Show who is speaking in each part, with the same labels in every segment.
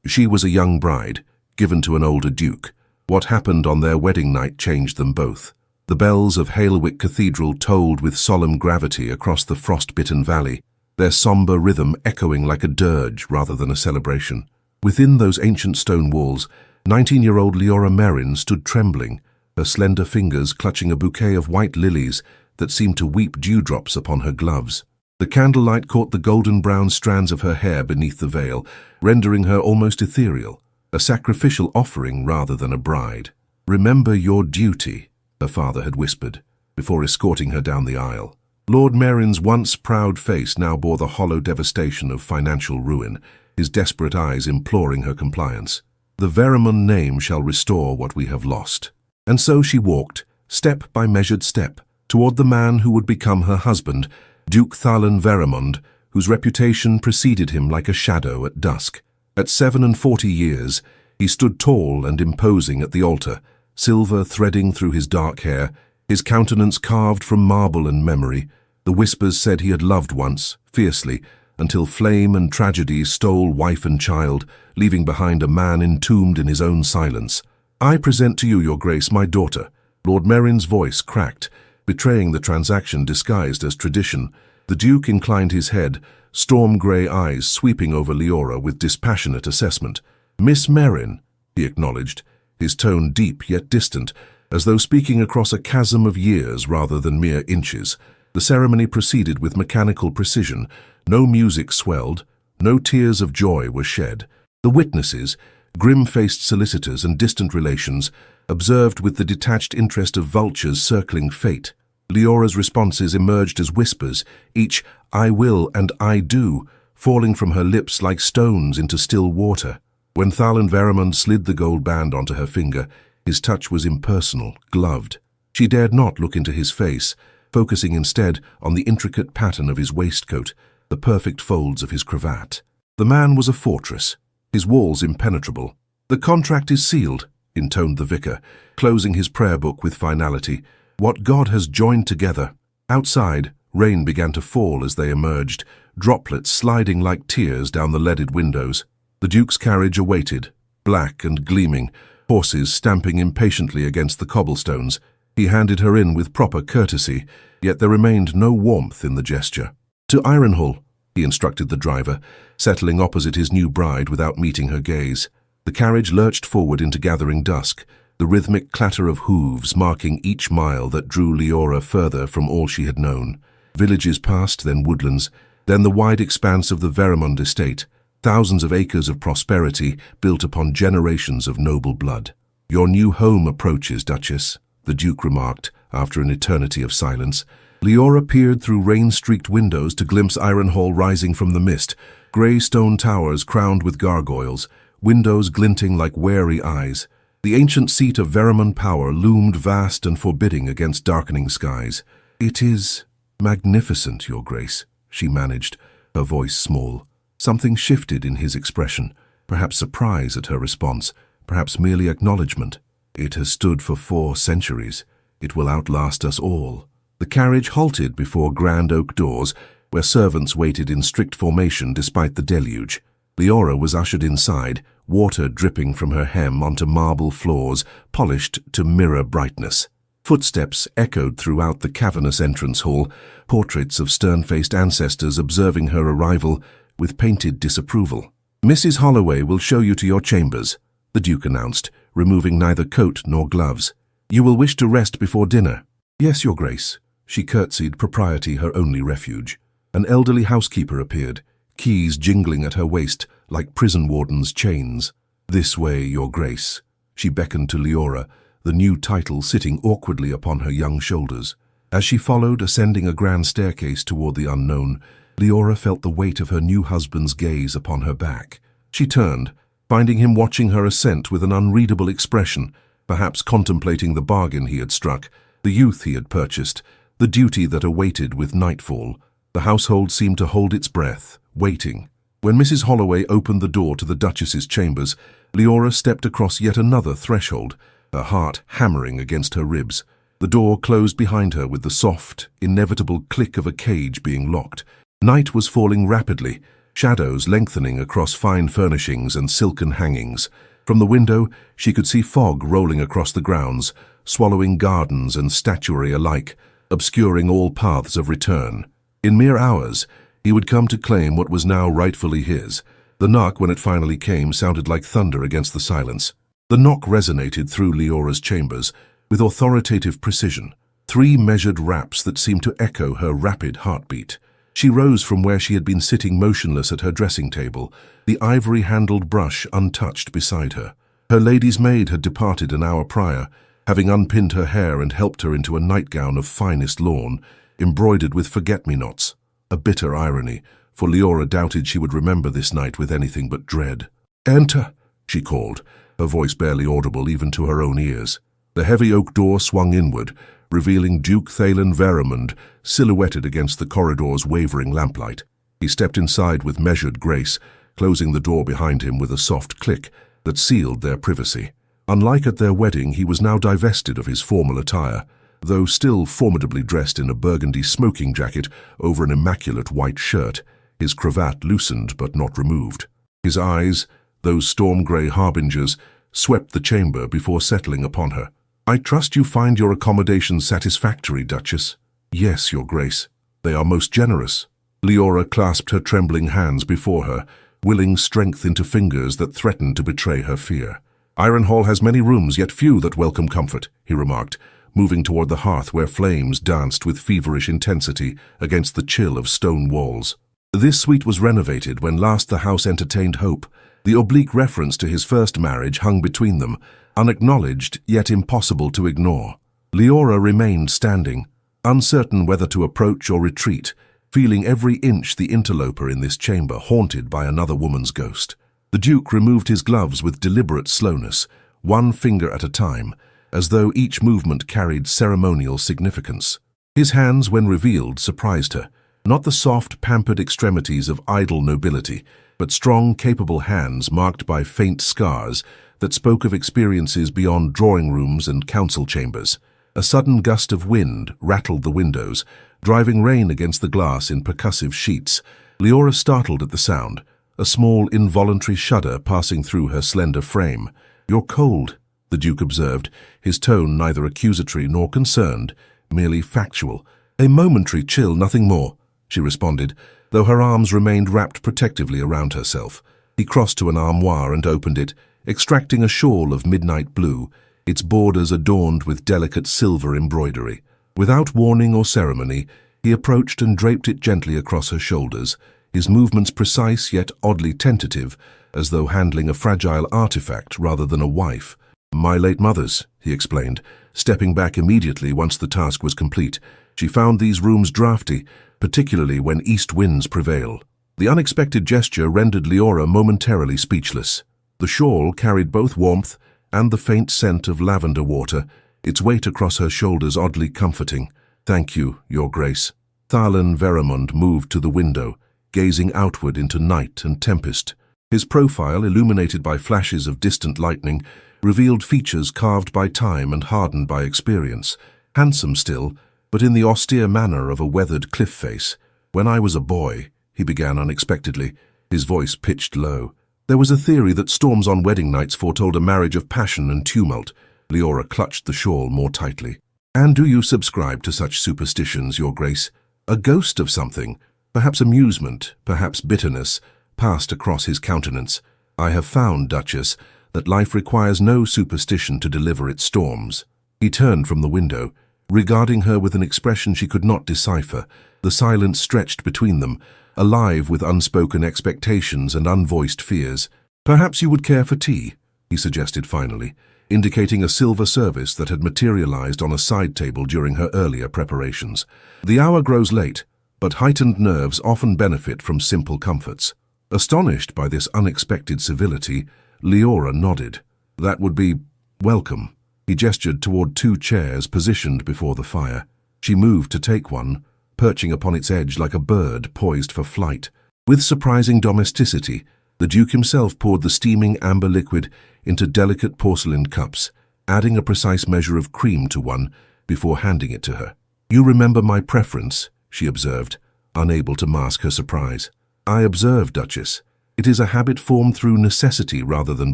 Speaker 1: She was a young bride, given to an older duke. What happened on their wedding night changed them both. The bells of Halewick Cathedral tolled with solemn gravity across the frost-bitten valley, their sombre rhythm echoing like a dirge rather than a celebration. Within those ancient stone walls, 19-year-old Leora Merrin stood trembling, her slender fingers clutching a bouquet of white lilies that seemed to weep dewdrops upon her gloves. The candlelight caught the golden-brown strands of her hair beneath the veil, rendering her almost ethereal, a sacrificial offering rather than a bride. "Remember your duty," her father had whispered, before escorting her down the aisle. Lord Merrin's once proud face now bore the hollow devastation of financial ruin, his desperate eyes imploring her compliance. "The Veramond name shall restore what we have lost." And so she walked, step by measured step, toward the man who would become her husband, Duke Thalen Veramond, whose reputation preceded him like a shadow at dusk. At 47 years, he stood tall and imposing at the altar, silver threading through his dark hair, his countenance carved from marble and memory. The whispers said he had loved once, fiercely, until flame and tragedy stole wife and child, leaving behind a man entombed in his own silence. "I present to you, your grace, my daughter." Lord Merrin's voice cracked, betraying the transaction disguised as tradition. The Duke inclined his head, storm-grey eyes sweeping over Leora with dispassionate assessment. "Miss Merrin," he acknowledged, his tone deep yet distant, as though speaking across a chasm of years rather than mere inches. The ceremony proceeded with mechanical precision. No music swelled, no tears of joy were shed. The witnesses, grim-faced solicitors and distant relations, observed with the detached interest of vultures circling fate. Leora's responses emerged as whispers, each "I will" and "I do" falling from her lips like stones into still water. When Thalen Veramond slid the gold band onto her finger, his touch was impersonal, gloved. She dared not look into his face, focusing instead on the intricate pattern of his waistcoat, the perfect folds of his cravat. The man was a fortress, his walls impenetrable. "The contract is sealed," intoned the vicar, closing his prayer book with finality. "What God has joined together." Outside, rain began to fall as they emerged, droplets sliding like tears down the leaded windows. The Duke's carriage awaited, black and gleaming, horses stamping impatiently against the cobblestones. He handed her in with proper courtesy, yet there remained no warmth in the gesture. "To Ironhall," he instructed the driver, settling opposite his new bride without meeting her gaze. The carriage lurched forward into gathering dusk, the rhythmic clatter of hooves marking each mile that drew Leora further from all she had known. Villages passed, then woodlands, then the wide expanse of the Veramond estate, thousands of acres of prosperity built upon generations of noble blood. "Your new home approaches, Duchess," the Duke remarked, after an eternity of silence. Leora peered through rain-streaked windows to glimpse Ironhall rising from the mist, grey stone towers crowned with gargoyles, windows glinting like wary eyes. The ancient seat of Veramond power loomed vast and forbidding against darkening skies. "It is magnificent, your grace," she managed, her voice small. Something shifted in his expression, perhaps surprise at her response, perhaps merely acknowledgement. "It has stood for 4 centuries. It will outlast us all." The carriage halted before grand oak doors, where servants waited in strict formation despite the deluge. Leora was ushered inside, water dripping from her hem onto marble floors, polished to mirror brightness. Footsteps echoed throughout the cavernous entrance hall, portraits of stern-faced ancestors observing her arrival with painted disapproval. "Mrs. Holloway will show you to your chambers," the Duke announced, removing neither coat nor gloves. "You will wish to rest before dinner." "Yes, your grace." She curtsied, propriety her only refuge. An elderly housekeeper appeared, keys jingling at her waist like prison wardens' chains. "This way, your grace." She beckoned to Leora, the new title sitting awkwardly upon her young shoulders. As she followed, ascending a grand staircase toward the unknown, Leora felt the weight of her new husband's gaze upon her back. She turned, finding him watching her ascent with an unreadable expression, perhaps contemplating the bargain he had struck, the youth he had purchased, the duty that awaited with nightfall. The household seemed to hold its breath, waiting. When Mrs. Holloway opened the door to the Duchess's chambers, Leora stepped across yet another threshold, her heart hammering against her ribs. The door closed behind her with the soft, inevitable click of a cage being locked. Night was falling rapidly, shadows lengthening across fine furnishings and silken hangings. From the window, she could see fog rolling across the grounds, swallowing gardens and statuary alike, obscuring all paths of return. In mere hours, he would come to claim what was now rightfully his. The knock, when it finally came, sounded like thunder against the silence. The knock resonated through Leora's chambers with authoritative precision, 3 measured raps that seemed to echo her rapid heartbeat. She rose from where she had been sitting motionless at her dressing table, the ivory-handled brush untouched beside her. Her lady's maid had departed an hour prior, having unpinned her hair and helped her into a nightgown of finest lawn, embroidered with forget-me-nots. A bitter irony, for Leora doubted she would remember this night with anything but dread. "Enter," she called, her voice barely audible even to her own ears. The heavy oak door swung inward, revealing Duke Thalen Veramund silhouetted against the corridor's wavering lamplight. He stepped inside with measured grace, closing the door behind him with a soft click that sealed their privacy. Unlike at their wedding, he was now divested of his formal attire, though still formidably dressed in a burgundy smoking jacket over an immaculate white shirt, his cravat loosened but not removed. His eyes, those storm-grey harbingers, swept the chamber before settling upon her. "I trust you find your accommodations satisfactory, Duchess." "Yes, Your Grace. They are most generous." Leora clasped her trembling hands before her, willing strength into fingers that threatened to betray her fear. "Ironhall has many rooms, yet few that welcome comfort," he remarked, moving toward the hearth where flames danced with feverish intensity against the chill of stone walls. This suite was renovated when last the house entertained hope. The oblique reference to his first marriage hung between them, unacknowledged yet impossible to ignore. Leora remained standing, uncertain whether to approach or retreat, feeling every inch the interloper in this chamber haunted by another woman's ghost. The Duke removed his gloves with deliberate slowness, one finger at a time, as though each movement carried ceremonial significance. His hands, when revealed, surprised her. Not the soft, pampered extremities of idle nobility, but strong, capable hands marked by faint scars that spoke of experiences beyond drawing rooms and council chambers. A sudden gust of wind rattled the windows, driving rain against the glass in percussive sheets. Leora startled at the sound, a small, involuntary shudder passing through her slender frame. "You're cold," the Duke observed, his tone neither accusatory nor concerned, merely factual. "A momentary chill, nothing more," she responded, though her arms remained wrapped protectively around herself. He crossed to an armoire and opened it, extracting a shawl of midnight blue, its borders adorned with delicate silver embroidery. Without warning or ceremony, he approached and draped it gently across her shoulders, his movements precise yet oddly tentative, as though handling a fragile artifact rather than a wife. "My late mother's," he explained, stepping back immediately once the task was complete. "She found these rooms draughty, particularly when east winds prevail." The unexpected gesture rendered Leora momentarily speechless. The shawl carried both warmth and the faint scent of lavender water, its weight across her shoulders oddly comforting. "Thank you, Your Grace." Thalen Veramund moved to the window, gazing outward into night and tempest. His profile, illuminated by flashes of distant lightning, revealed features carved by time and hardened by experience. Handsome still, but in the austere manner of a weathered cliff face. "When I was a boy," he began unexpectedly, his voice pitched low. "There was a theory that storms on wedding nights foretold a marriage of passion and tumult." Leora clutched the shawl more tightly. "And do you subscribe to such superstitions, Your Grace? A ghost of something, perhaps amusement, perhaps bitterness, passed across his countenance. "I have found, Duchess, that life requires no superstition to deliver its storms." He turned from the window, regarding her with an expression she could not decipher. The silence stretched between them, alive with unspoken expectations and unvoiced fears. "Perhaps you would care for tea," he suggested finally, indicating a silver service that had materialized on a side table during her earlier preparations. "The hour grows late, but heightened nerves often benefit from simple comforts." Astonished by this unexpected civility, Leora nodded. "That would be welcome." He gestured toward 2 chairs positioned before the fire. She moved to take one, perching upon its edge like a bird poised for flight. With surprising domesticity, the Duke himself poured the steaming amber liquid into delicate porcelain cups, adding a precise measure of cream to one before handing it to her. "You remember my preference," she observed, unable to mask her surprise. I observe, Duchess. It is a habit formed through necessity rather than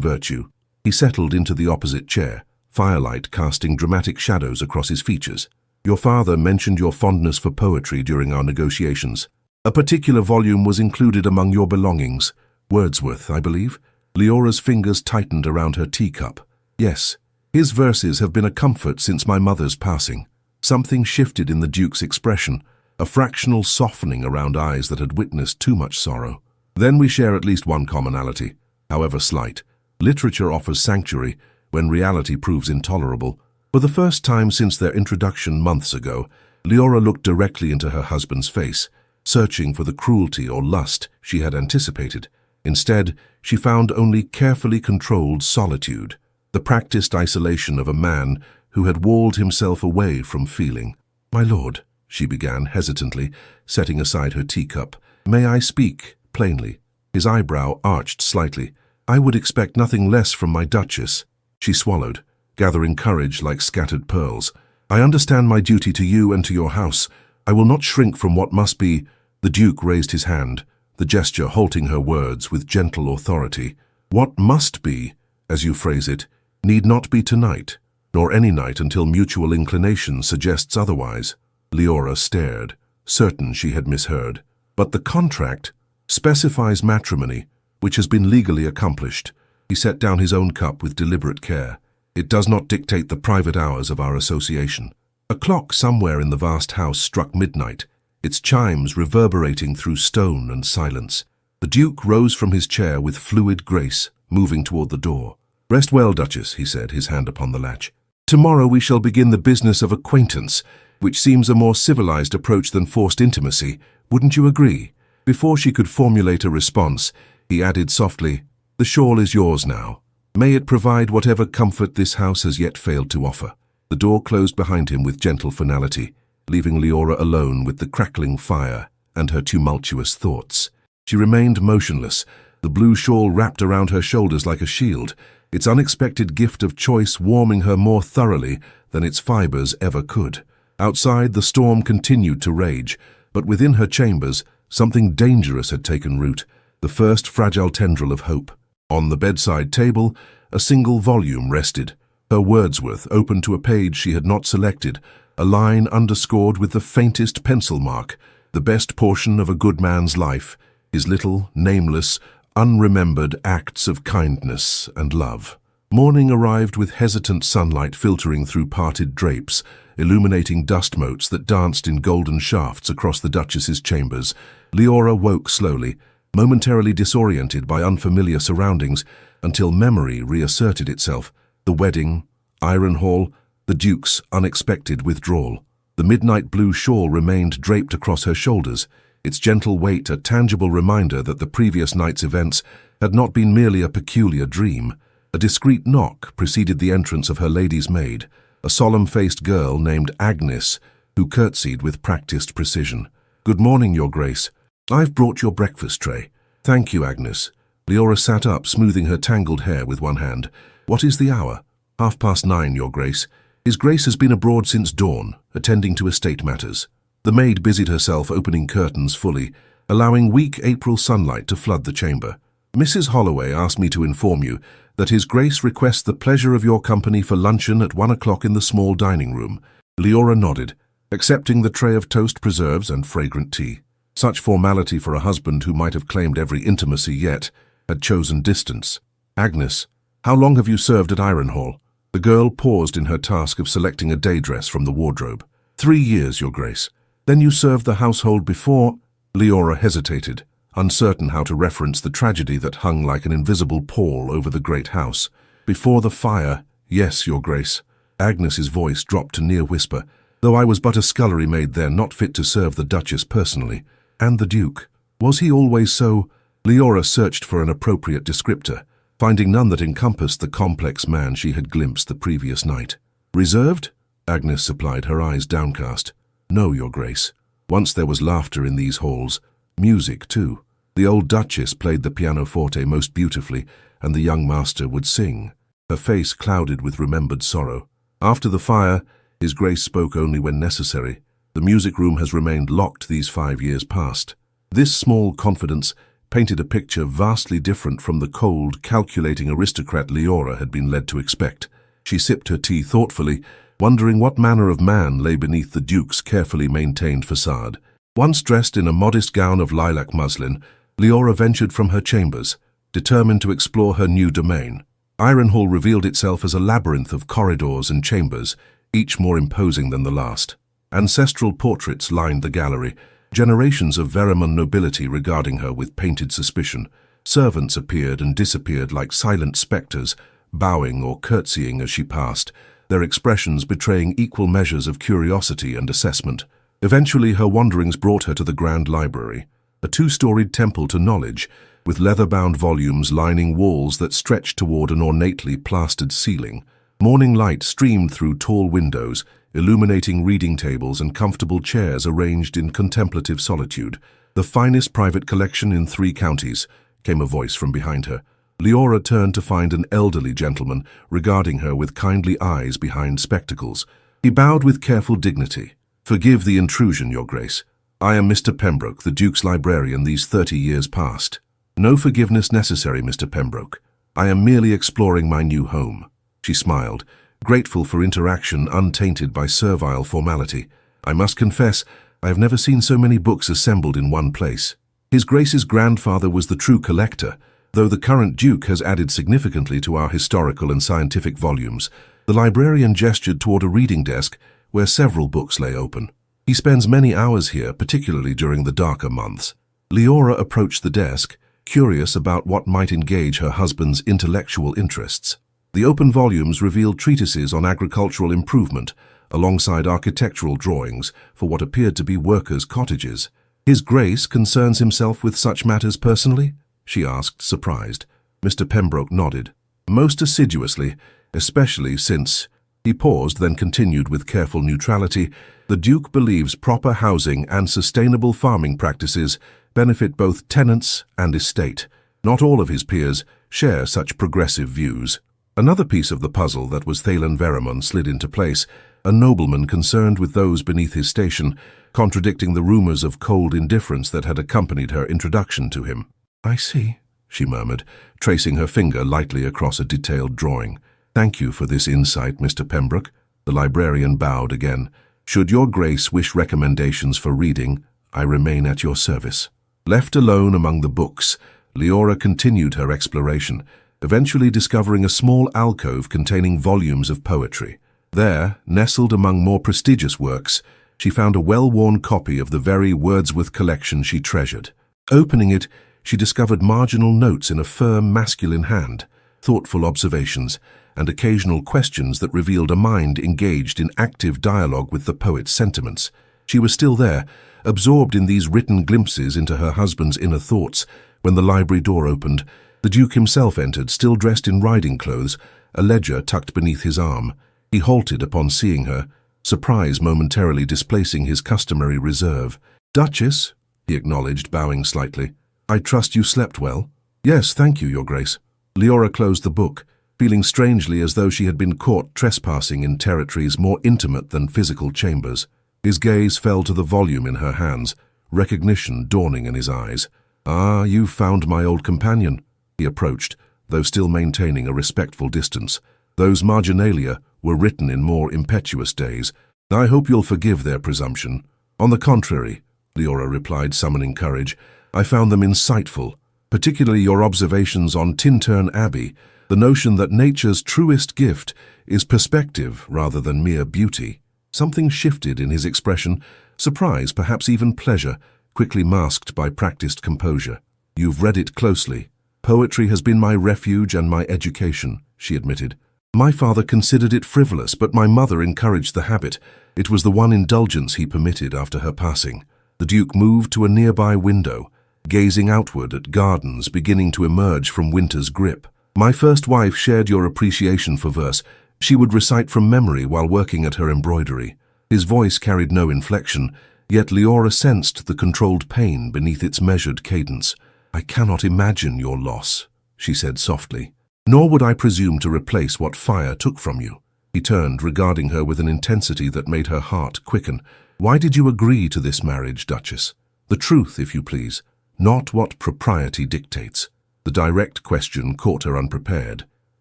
Speaker 1: virtue. He settled into the opposite chair, firelight casting dramatic shadows across his features. Your father mentioned your fondness for poetry during our negotiations. A particular volume was included among your belongings. Wordsworth, I believe. Leora's fingers tightened around her teacup. Yes, his verses have been a comfort since my mother's passing. Something shifted in the Duke's expression, a fractional softening around eyes that had witnessed too much sorrow. Then we share at least one commonality, however slight. Literature offers sanctuary when reality proves intolerable. For the first time since their introduction months ago, Leora looked directly into her husband's face, searching for the cruelty or lust she had anticipated. Instead, she found only carefully controlled solitude, the practiced isolation of a man who had walled himself away from feeling. "My lord," she began hesitantly, setting aside her teacup, "may I speak plainly?" His eyebrow arched slightly. "I would expect nothing less from my Duchess." She swallowed, gathering courage like scattered pearls. "I understand my duty to you and to your house. I will not shrink from what must be." The Duke raised his hand, the gesture halting her words with gentle authority. "What must be, as you phrase it, need not be tonight, nor any night until mutual inclination suggests otherwise." Leora stared, certain she had misheard. "But the contract specifies matrimony, which has been legally accomplished." He set down his own cup with deliberate care. "It does not dictate the private hours of our association." A clock somewhere in the vast house struck midnight, its chimes reverberating through stone and silence. The Duke rose from his chair with fluid grace, moving toward the door. "Rest well, Duchess," he said, his hand upon the latch. "Tomorrow we shall begin the business of acquaintance, which seems a more civilized approach than forced intimacy. Wouldn't you agree?" Before she could formulate a response, he added softly, "The shawl is yours now. May it provide whatever comfort this house has yet failed to offer." The door closed behind him with gentle finality, leaving Leora alone with the crackling fire and her tumultuous thoughts. She remained motionless, the blue shawl wrapped around her shoulders like a shield, its unexpected gift of choice warming her more thoroughly than its fibers ever could. Outside, the storm continued to rage, but within her chambers, something dangerous had taken root, the first fragile tendril of hope. On the bedside table, a single volume rested, her Wordsworth open to a page she had not selected, a line underscored with the faintest pencil mark, the best portion of a good man's life, his little, nameless, unremembered acts of kindness and love. Morning arrived with hesitant sunlight filtering through parted drapes, illuminating dust motes that danced in golden shafts across the Duchess's chambers. Leora woke slowly, momentarily disoriented by unfamiliar surroundings, until memory reasserted itself. The wedding, Ironhall, the Duke's unexpected withdrawal. The midnight blue shawl remained draped across her shoulders, its gentle weight a tangible reminder that the previous night's events had not been merely a peculiar dream. A discreet knock preceded the entrance of her lady's maid, a solemn-faced girl named Agnes, who curtsied with practiced precision. "Good morning, Your Grace. I've brought your breakfast tray." "Thank you, Agnes." Leora sat up, smoothing her tangled hair with one hand. "What is the hour?" 9:30, Your Grace. His Grace has been abroad since dawn, attending to estate matters." The maid busied herself opening curtains fully, allowing weak April sunlight to flood the chamber. "Mrs. Holloway asked me to inform you that His Grace requests the pleasure of your company for luncheon at 1 o'clock in the small dining room." Leora nodded, accepting the tray of toast preserves and fragrant tea. Such formality for a husband who might have claimed every intimacy yet had chosen distance. "Agnes, how long have you served at Ironhall?" The girl paused in her task of selecting a day dress from the wardrobe. 3 years, Your Grace." "Then you served the household before—" Leora hesitated, uncertain how to reference the tragedy that hung like an invisible pall over the great house. "Before the fire, yes, Your Grace." Agnes's voice dropped to near whisper, "though I was but a scullery maid then, not fit to serve the Duchess personally." "And the Duke? Was he always so—" Leora searched for an appropriate descriptor, finding none that encompassed the complex man she had glimpsed the previous night. "Reserved?" Agnes supplied, her eyes downcast. "No, Your Grace. Once there was laughter in these halls. Music, too. The old Duchess played the pianoforte most beautifully, and the young master would sing." Her face clouded with remembered sorrow. "After the fire, His Grace spoke only when necessary. The music room has remained locked these 5 years past." This small confidence painted a picture vastly different from the cold, calculating aristocrat Leora had been led to expect. She sipped her tea thoughtfully, wondering what manner of man lay beneath the Duke's carefully maintained facade. Once dressed in a modest gown of lilac muslin, Leora ventured from her chambers, determined to explore her new domain. Ironhall revealed itself as a labyrinth of corridors and chambers, each more imposing than the last. Ancestral portraits lined the gallery, generations of Verimon nobility regarding her with painted suspicion. Servants appeared and disappeared like silent spectres, bowing or curtsying as she passed, their expressions betraying equal measures of curiosity and assessment. Eventually, her wanderings brought her to the Grand Library, a two-storied temple to knowledge, with leather-bound volumes lining walls that stretched toward an ornately plastered ceiling. Morning light streamed through tall windows, illuminating reading tables and comfortable chairs arranged in contemplative solitude. "The finest private collection in 3 counties," came a voice from behind her. Leora turned to find an elderly gentleman regarding her with kindly eyes behind spectacles. He bowed with careful dignity. "Forgive the intrusion, Your Grace. I am Mr. Pembroke, the Duke's librarian these 30 years past." "No forgiveness necessary, Mr. Pembroke. I am merely exploring my new home." She smiled, grateful for interaction untainted by servile formality. "I must confess, I have never seen so many books assembled in one place." His Grace's grandfather was the true collector, though the current Duke has added significantly to our historical and scientific volumes. The librarian gestured toward a reading desk where several books lay open. "He spends many hours here, particularly during the darker months." Leora approached the desk, curious about what might engage her husband's intellectual interests. The open volumes revealed treatises on agricultural improvement, alongside architectural drawings for what appeared to be workers' cottages. "His Grace concerns himself with such matters personally?" she asked, surprised. Mr. Pembroke nodded. "Most assiduously, especially since—" He paused, then continued with careful neutrality. "The Duke believes proper housing and sustainable farming practices benefit both tenants and estate. Not all of his peers share such progressive views." Another piece of the puzzle that was Thalen Verimon slid into place, a nobleman concerned with those beneath his station, contradicting the rumors of cold indifference that had accompanied her introduction to him. "I see," she murmured, tracing her finger lightly across a detailed drawing. "Thank you for this insight, Mr. Pembroke." The librarian bowed again. "Should your Grace wish recommendations for reading, I remain at your service." Left alone among the books, Leora continued her exploration, eventually discovering a small alcove containing volumes of poetry. There, nestled among more prestigious works, she found a well-worn copy of the very Wordsworth collection she treasured. Opening it, she discovered marginal notes in a firm, masculine hand, thoughtful observations, and occasional questions that revealed a mind engaged in active dialogue with the poet's sentiments. She was still there, absorbed in these written glimpses into her husband's inner thoughts, when the library door opened. The Duke himself entered, still dressed in riding clothes, a ledger tucked beneath his arm. He halted upon seeing her, surprise momentarily displacing his customary reserve. "Duchess," he acknowledged, bowing slightly. "I trust you slept well?" "Yes, thank you, Your Grace." Leora closed the book, feeling strangely as though she had been caught trespassing in territories more intimate than physical chambers. His gaze fell to the volume in her hands, recognition dawning in his eyes. "Ah, you've found my old companion." He approached, though still maintaining a respectful distance. "Those marginalia were written in more impetuous days. I hope you'll forgive their presumption." "On the contrary," Leora replied, summoning courage, "I found them insightful, particularly your observations on Tintern Abbey, the notion that nature's truest gift is perspective rather than mere beauty." Something shifted in his expression, surprise, perhaps even pleasure, quickly masked by practiced composure. "You've read it closely." "Poetry has been my refuge and my education," she admitted. "My father considered it frivolous, but my mother encouraged the habit. It was the one indulgence he permitted after her passing." The Duke moved to a nearby window, gazing outward at gardens beginning to emerge from winter's grip. "My first wife shared your appreciation for verse. She would recite from memory while working at her embroidery." His voice carried no inflection, yet Leora sensed the controlled pain beneath its measured cadence. "I cannot imagine your loss," she said softly. "Nor would I presume to replace what fire took from you." He turned, regarding her with an intensity that made her heart quicken. "Why did you agree to this marriage, Duchess?" The truth, if you please, not what propriety dictates. The direct question caught her unprepared.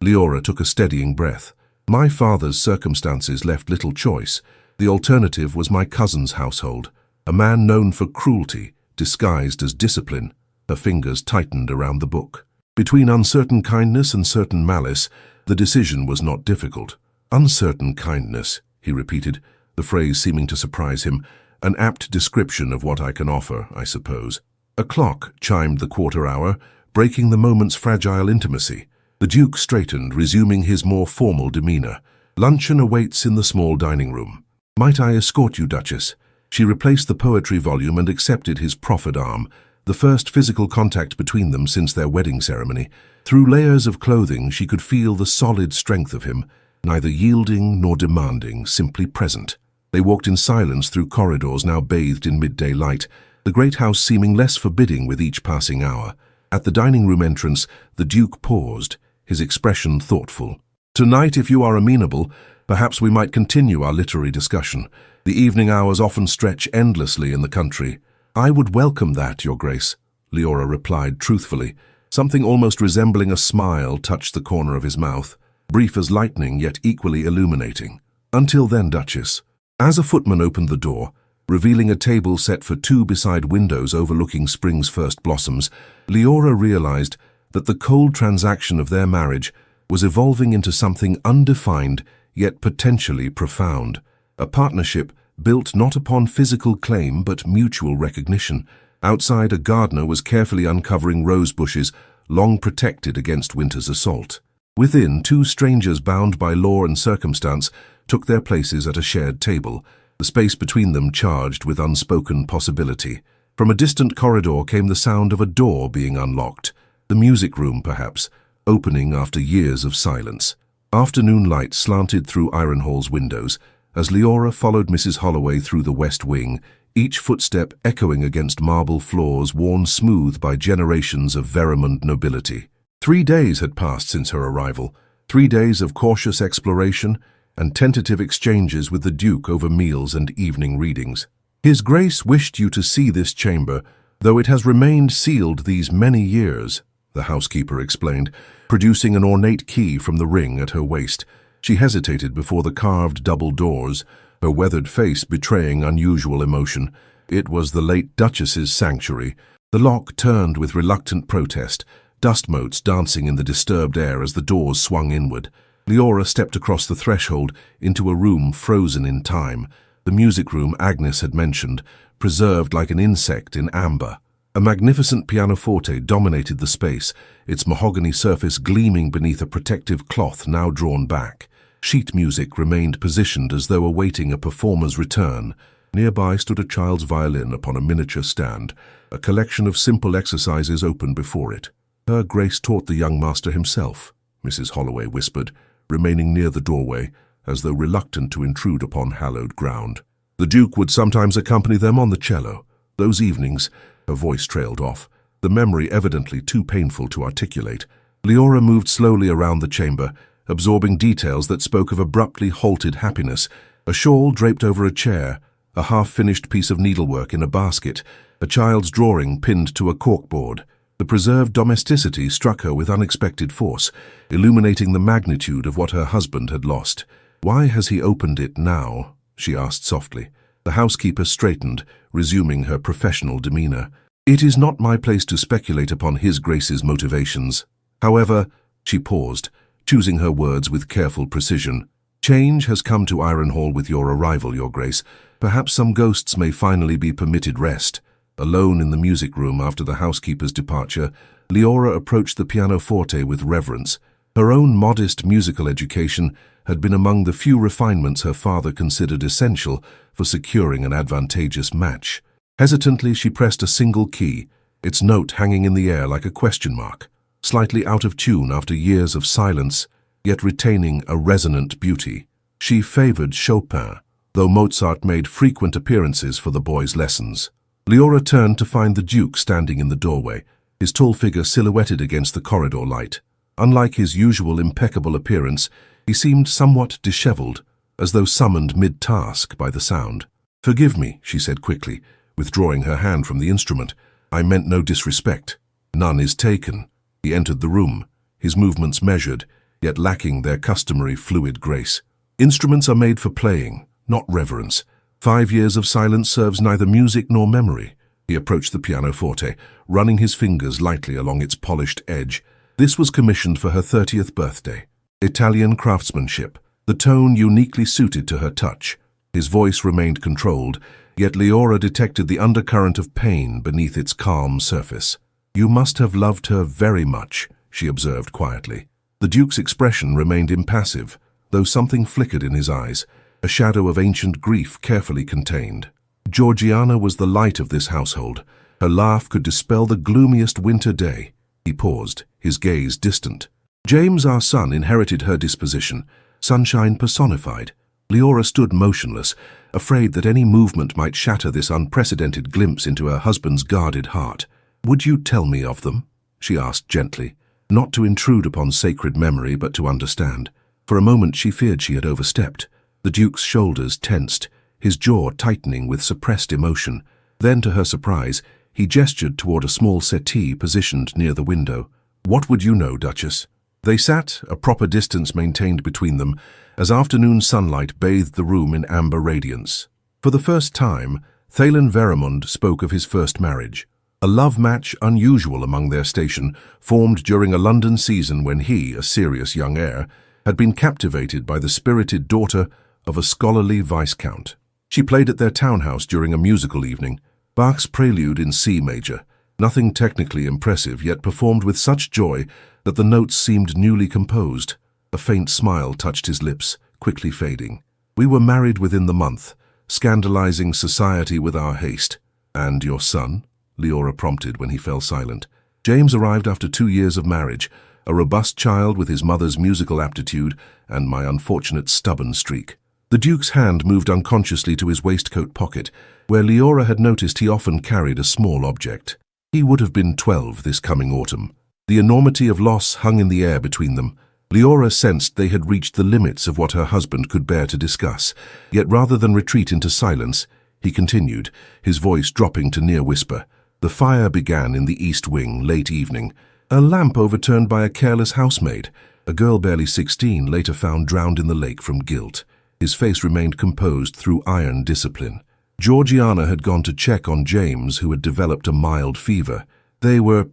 Speaker 1: Leora took a steadying breath. My father's circumstances left little choice. The alternative was my cousin's household, a man known for cruelty, disguised as discipline. Her fingers tightened around the book. Between uncertain kindness and certain malice, the decision was not difficult. Uncertain kindness, he repeated, the phrase seeming to surprise him. An apt description of what I can offer, I suppose. A clock chimed the quarter hour, breaking the moment's fragile intimacy. The Duke straightened, resuming his more formal demeanor. Luncheon awaits in the small dining room. Might I escort you, Duchess? She replaced the poetry volume and accepted his proffered arm, the first physical contact between them since their wedding ceremony. Through layers of clothing, she could feel the solid strength of him, neither yielding nor demanding, simply present. They walked in silence through corridors now bathed in midday light, the great house seeming less forbidding with each passing hour. At the dining room entrance, the Duke paused, his expression thoughtful. Tonight, if you are amenable, perhaps we might continue our literary discussion. The evening hours often stretch endlessly in the country. I would welcome that, Your Grace, Leora replied truthfully. Something almost resembling a smile touched the corner of his mouth, brief as lightning yet equally illuminating. Until then, Duchess. As a footman opened the door, revealing a table set for two beside windows overlooking spring's first blossoms, Leora realized that the cold transaction of their marriage was evolving into something undefined yet potentially profound. A partnership built not upon physical claim but mutual recognition. Outside, a gardener was carefully uncovering rose bushes, long protected against winter's assault. Within, two strangers bound by law and circumstance took their places at a shared table, the space between them charged with unspoken possibility. From a distant corridor came the sound of a door being unlocked, the music room perhaps, opening after years of silence. Afternoon light slanted through Ironhall's windows as Leora followed Mrs. Holloway through the west wing, each footstep echoing against marble floors worn smooth by generations of Verimund nobility. 3 days had passed since her arrival, 3 days of cautious exploration and tentative exchanges with the Duke over meals and evening readings. His Grace wished you to see this chamber, though it has remained sealed these many years, the housekeeper explained, producing an ornate key from the ring at her waist. She hesitated before the carved double doors, her weathered face betraying unusual emotion. It was the late Duchess's sanctuary. The lock turned with reluctant protest, dust motes dancing in the disturbed air as the doors swung inward. Leora stepped across the threshold into a room frozen in time, the music room Agnes had mentioned, preserved like an insect in amber. A magnificent pianoforte dominated the space, its mahogany surface gleaming beneath a protective cloth now drawn back. Sheet music remained positioned as though awaiting a performer's return. Nearby stood a child's violin upon a miniature stand, a collection of simple exercises open before it. Her Grace taught the young master himself, Mrs. Holloway whispered, remaining near the doorway, as though reluctant to intrude upon hallowed ground. The Duke would sometimes accompany them on the cello. Those evenings, her voice trailed off, the memory evidently too painful to articulate. Leora moved slowly around the chamber, absorbing details that spoke of abruptly halted happiness, a shawl draped over a chair, a half-finished piece of needlework in a basket, a child's drawing pinned to a corkboard. The preserved domesticity struck her with unexpected force, illuminating the magnitude of what her husband had lost. "Why has he opened it now?" she asked softly. The housekeeper straightened, resuming her professional demeanor. "It is not my place to speculate upon His Grace's motivations. However," she paused, choosing her words with careful precision, "change has come to Ironhall with your arrival, Your Grace. Perhaps some ghosts may finally be permitted rest." Alone in the music room after the housekeeper's departure, Leora approached the pianoforte with reverence. Her own modest musical education had been among the few refinements her father considered essential for securing an advantageous match. Hesitantly, she pressed a single key, its note hanging in the air like a question mark, slightly out of tune after years of silence, yet retaining a resonant beauty. She favored Chopin, though Mozart made frequent appearances for the boy's lessons. Leora turned to find the Duke standing in the doorway, his tall figure silhouetted against the corridor light. Unlike his usual impeccable appearance, he seemed somewhat disheveled, as though summoned mid-task by the sound. "Forgive me," she said quickly, withdrawing her hand from the instrument. "I meant no disrespect. None is taken." He entered the room, his movements measured, yet lacking their customary fluid grace. "Instruments are made for playing, not reverence. 5 years of silence serves neither music nor memory." He approached the pianoforte, running his fingers lightly along its polished edge. This was commissioned for her 30th birthday. Italian craftsmanship, the tone uniquely suited to her touch. His voice remained controlled, yet Leora detected the undercurrent of pain beneath its calm surface. "You must have loved her very much," she observed quietly. The Duke's expression remained impassive, though something flickered in his eyes, a shadow of ancient grief carefully contained. Georgiana was the light of this household. Her laugh could dispel the gloomiest winter day. He paused, his gaze distant. "James, our son, inherited her disposition, sunshine personified." Leora stood motionless, afraid that any movement might shatter this unprecedented glimpse into her husband's guarded heart. "Would you tell me of them?" she asked gently, not to intrude upon sacred memory but to understand. For a moment she feared she had overstepped. The Duke's shoulders tensed, his jaw tightening with suppressed emotion. Then, to her surprise, he gestured toward a small settee positioned near the window. "What would you know, Duchess?" They sat, a proper distance maintained between them, as afternoon sunlight bathed the room in amber radiance. For the first time, Thalen Veramund spoke of his first marriage, a love match unusual among their station, formed during a London season when he, a serious young heir, had been captivated by the spirited daughter of a scholarly viscount. She played at their townhouse during a musical evening, Bach's Prelude in C major, nothing technically impressive, yet performed with such joy that the notes seemed newly composed. A faint smile touched his lips, quickly fading. "We were married within the month, scandalizing society with our haste." "And your son?" Leora prompted when he fell silent. "James arrived after 2 years of marriage, a robust child with his mother's musical aptitude and my unfortunate stubborn streak." The Duke's hand moved unconsciously to his waistcoat pocket, where Leora had noticed he often carried a small object. He would have been 12 this coming autumn. The enormity of loss hung in the air between them. Leora sensed they had reached the limits of what her husband could bear to discuss, yet rather than retreat into silence, he continued, his voice dropping to near whisper. "The fire began in the East Wing late evening. A lamp overturned by a careless housemaid. A girl barely 16 later found drowned in the lake from guilt." His face remained composed through iron discipline. "Georgiana had gone to check on James, who had developed a mild fever. They were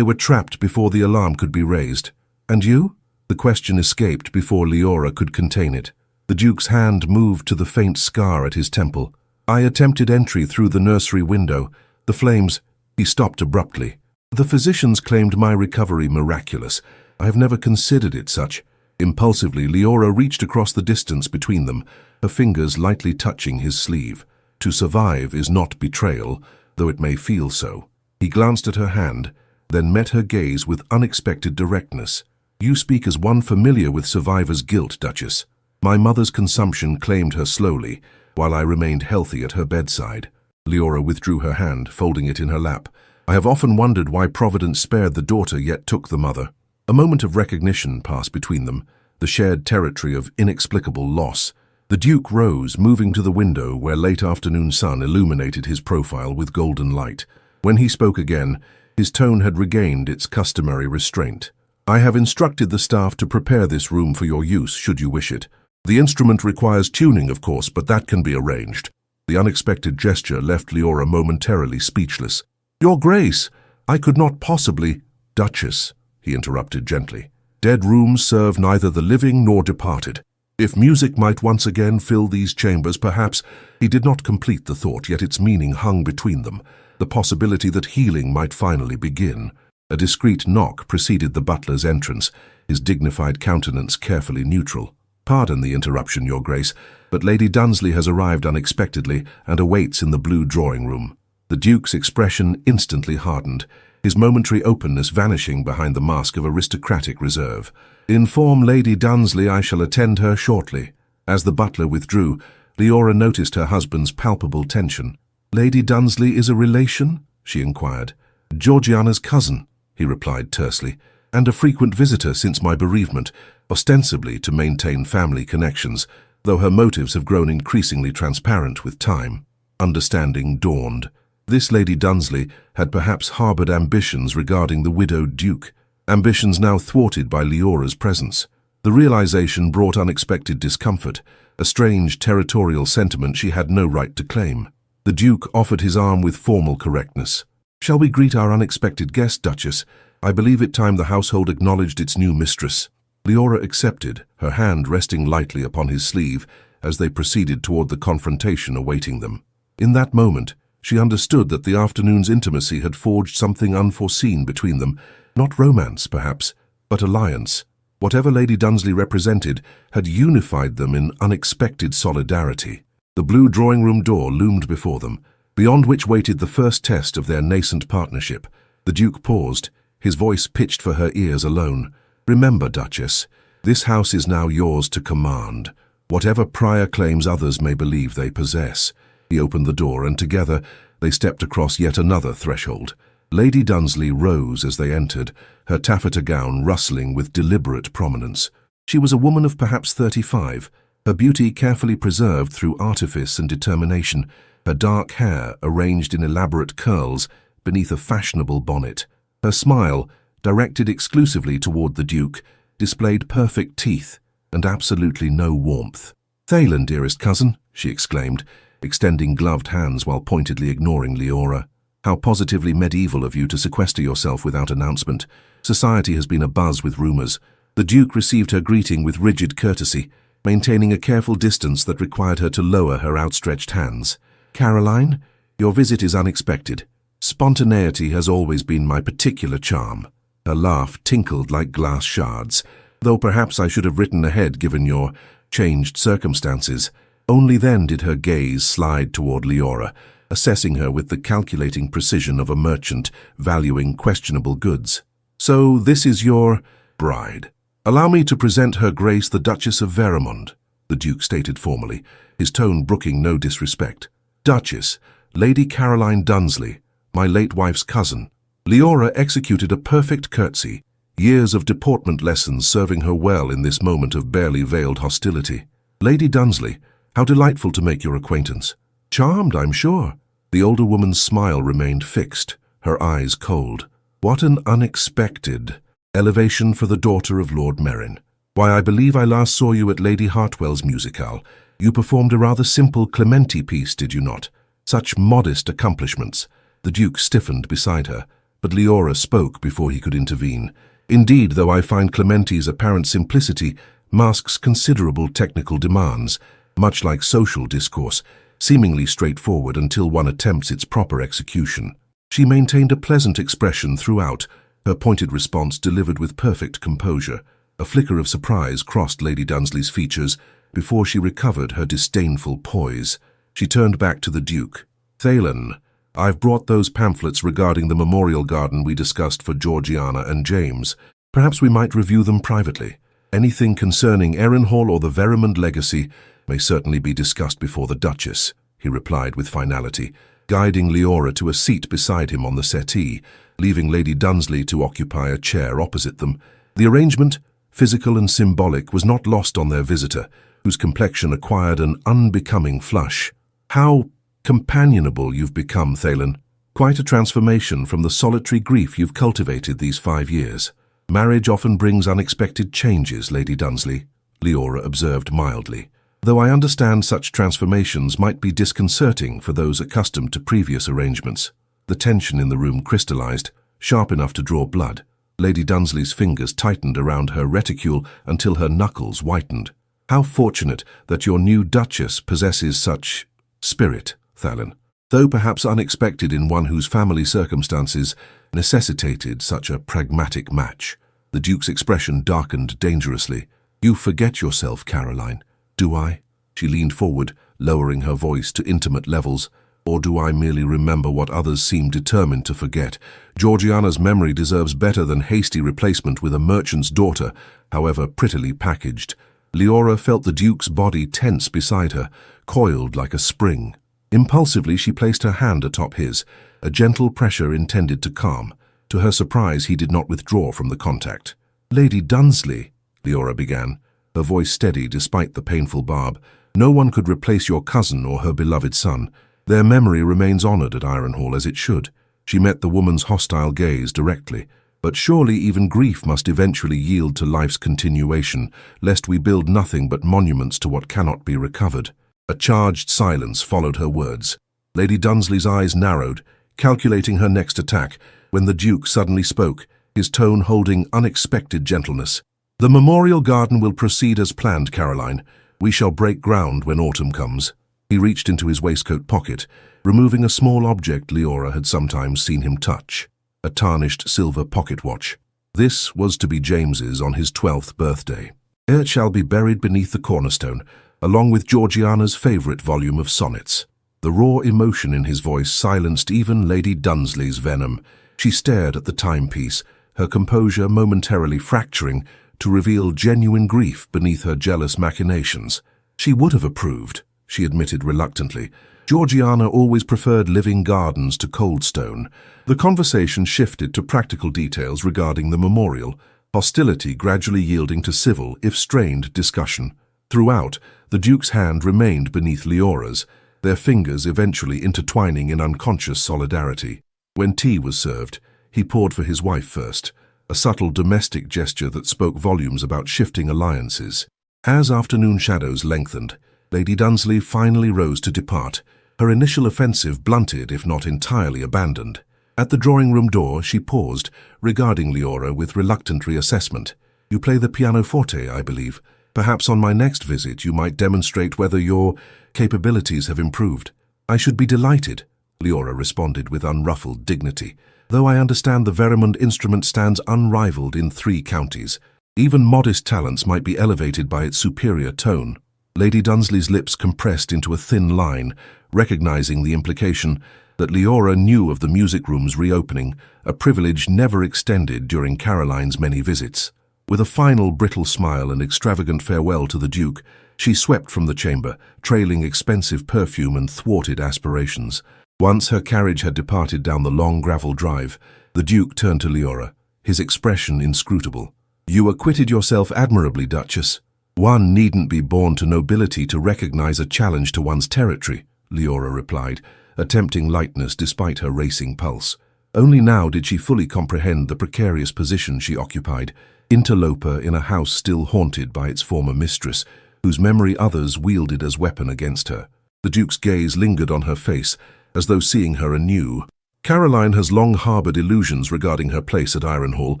Speaker 1: trapped before the alarm could be raised." "And you?" The question escaped before Leora could contain it. The Duke's hand moved to the faint scar at his temple. "I attempted entry through the nursery window. The flames—" He stopped abruptly. "The physicians claimed my recovery miraculous. I have never considered it such." Impulsively, Leora reached across the distance between them, her fingers lightly touching his sleeve. To survive is not betrayal, though it may feel so. He glanced at her hand, then met her gaze with unexpected directness. "You speak as one familiar with survivor's guilt, Duchess. My mother's consumption claimed her slowly, while I remained healthy at her bedside." Leora withdrew her hand, folding it in her lap. "I have often wondered why Providence spared the daughter yet took the mother." A moment of recognition passed between them, the shared territory of inexplicable loss. The Duke rose, moving to the window where late afternoon sun illuminated his profile with golden light. When he spoke again, his tone had regained its customary restraint. "I have instructed the staff to prepare this room for your use, should you wish it. The instrument requires tuning, of course, but that can be arranged." The unexpected gesture left Leora momentarily speechless. "Your Grace, I could not possibly—" "Duchess," he interrupted gently. "Dead rooms serve neither the living nor departed. If music might once again fill these chambers, perhaps—" He did not complete the thought, yet its meaning hung between them, the possibility that healing might finally begin. A discreet knock preceded the butler's entrance, his dignified countenance carefully neutral. "Pardon the interruption, Your Grace, but Lady Dunsley has arrived unexpectedly and awaits in the blue drawing-room." The Duke's expression instantly hardened, his momentary openness vanishing behind the mask of aristocratic reserve. "Inform Lady Dunsley I shall attend her shortly." As the butler withdrew, Leora noticed her husband's palpable tension. "Lady Dunsley is a relation?" she inquired. "Georgiana's cousin," he replied tersely, "and a frequent visitor since my bereavement, ostensibly to maintain family connections, though her motives have grown increasingly transparent with time." Understanding dawned. This Lady Dunsley had perhaps harboured ambitions regarding the widowed Duke, ambitions now thwarted by Leora's presence. The realization brought unexpected discomfort, a strange territorial sentiment she had no right to claim. The Duke offered his arm with formal correctness. "Shall we greet our unexpected guest, Duchess? I believe it time the household acknowledged its new mistress." Leora accepted, her hand resting lightly upon his sleeve as they proceeded toward the confrontation awaiting them. In that moment, she understood that the afternoon's intimacy had forged something unforeseen between them, not romance, perhaps, but alliance. Whatever Lady Dunsley represented had unified them in unexpected solidarity. The blue drawing-room door loomed before them, beyond which waited the first test of their nascent partnership. The Duke paused, his voice pitched for her ears alone. "Remember, Duchess, this house is now yours to command, whatever prior claims others may believe they possess." He opened the door, and together they stepped across yet another threshold. Lady Dunsley rose as they entered, her taffeta gown rustling with deliberate prominence. She was a woman of perhaps 35, her beauty carefully preserved through artifice and determination, her dark hair arranged in elaborate curls beneath a fashionable bonnet. Her smile, directed exclusively toward the Duke, displayed perfect teeth and absolutely no warmth. "Thaylen, dearest cousin," she exclaimed, extending gloved hands while pointedly ignoring Leora. "How positively medieval of you to sequester yourself without announcement. Society has been abuzz with rumors." The Duke received her greeting with rigid courtesy, maintaining a careful distance that required her to lower her outstretched hands. "Caroline, your visit is unexpected. Spontaneity has always been my particular charm." Her laugh tinkled like glass shards, though perhaps I should have written ahead given your changed circumstances. Only then did her gaze slide toward Leora, assessing her with the calculating precision of a merchant valuing questionable goods. "So this is your bride. Allow me to present Her Grace the Duchess of Veramond," the Duke stated formally, his tone brooking no disrespect. "Duchess, Lady Caroline Dunsley, my late wife's cousin." Leora executed a perfect curtsy, years of deportment lessons serving her well in this moment of barely veiled hostility. "Lady Dunsley, how delightful to make your acquaintance." "Charmed, I'm sure." The older woman's smile remained fixed, her eyes cold. "What an unexpected elevation for the daughter of Lord Merrin. Why, I believe I last saw you at Lady Hartwell's musicale. You performed a rather simple Clementi piece, did you not? Such modest accomplishments." The Duke stiffened beside her, but Leora spoke before he could intervene. "Indeed, though I find Clementi's apparent simplicity masks considerable technical demands, much like social discourse, seemingly straightforward until one attempts its proper execution." She maintained a pleasant expression throughout, her pointed response delivered with perfect composure. A flicker of surprise crossed Lady Dunsley's features before she recovered her disdainful poise. She turned back to the Duke. "Thaylen, I've brought those pamphlets regarding the memorial garden we discussed for Georgiana and James. Perhaps we might review them privately. Anything concerning Erenhall or the Veramond legacy may certainly be discussed before the Duchess," he replied with finality, guiding Leora to a seat beside him on the settee, leaving Lady Dunsley to occupy a chair opposite them. The arrangement, physical and symbolic, was not lost on their visitor, whose complexion acquired an unbecoming flush. "How companionable you've become, Thaylen. Quite a transformation from the solitary grief you've cultivated these 5 years." "Marriage often brings unexpected changes, Lady Dunsley," Leora observed mildly, "though I understand such transformations might be disconcerting for those accustomed to previous arrangements." The tension in the room crystallized, sharp enough to draw blood. Lady Dunsley's fingers tightened around her reticule until her knuckles whitened. "How fortunate that your new Duchess possesses such spirit, Thaylen, though perhaps unexpected in one whose family circumstances necessitated such a pragmatic match." The Duke's expression darkened dangerously. "You forget yourself, Caroline." "Do I?" She leaned forward, lowering her voice to intimate levels. "Or do I merely remember what others seem determined to forget? Georgiana's memory deserves better than hasty replacement with a merchant's daughter, however prettily packaged." Leora felt the Duke's body tense beside her, coiled like a spring. Impulsively, she placed her hand atop his, a gentle pressure intended to calm. To her surprise, he did not withdraw from the contact. "Lady Dunsley," Leora began, her voice steady despite the painful barb, "no one could replace your cousin or her beloved son. Their memory remains honored at Ironhall as it should. She met the woman's hostile gaze directly. But surely even grief must eventually yield to life's continuation, lest we build nothing but monuments to what cannot be recovered. A charged silence followed her words. Lady Dunsley's eyes narrowed, calculating her next attack, when the Duke suddenly spoke, his tone holding unexpected gentleness. "The memorial garden will proceed as planned, Caroline. We shall break ground when autumn comes." He reached into his waistcoat pocket, removing a small object Leora had sometimes seen him touch, a tarnished silver pocket watch. This was to be James's on his 12th birthday. "It shall be buried beneath the cornerstone, along with Georgiana's favourite volume of sonnets." The raw emotion in his voice silenced even Lady Dunsley's venom. She stared at the timepiece, her composure momentarily fracturing to reveal genuine grief beneath her jealous machinations. She would have approved, she admitted reluctantly. Georgiana always preferred living gardens to Coldstone. The conversation shifted to practical details regarding the memorial, hostility gradually yielding to civil, if strained, discussion. Throughout, the Duke's hand remained beneath Leora's, their fingers eventually intertwining in unconscious solidarity. When tea was served, he poured for his wife first, a subtle domestic gesture that spoke volumes about shifting alliances. As afternoon shadows lengthened, Lady Dunsley finally rose to depart, her initial offensive blunted if not entirely abandoned. At the drawing-room door she paused, regarding Leora with reluctant reassessment. "You play the pianoforte, I believe. Perhaps on my next visit you might demonstrate whether your capabilities have improved." "I should be delighted," Leora responded with unruffled dignity. "Though I understand the Verimund instrument stands unrivaled in 3 counties. Even modest talents might be elevated by its superior tone." Lady Dunsley's lips compressed into a thin line, recognizing the implication that Leora knew of the music room's reopening, a privilege never extended during Caroline's many visits. With a final brittle smile and extravagant farewell to the Duke, she swept from the chamber, trailing expensive perfume and thwarted aspirations. Once her carriage had departed down the long gravel drive, the Duke turned to Leora, his expression inscrutable. "You acquitted yourself admirably, Duchess." "One needn't be born to nobility to recognize a challenge to one's territory," Leora replied, attempting lightness despite her racing pulse. Only now did she fully comprehend the precarious position she occupied, interloper in a house still haunted by its former mistress, whose memory others wielded as weapon against her. The Duke's gaze lingered on her face, as though seeing her anew. "Caroline has long harboured illusions regarding her place at Ironhall,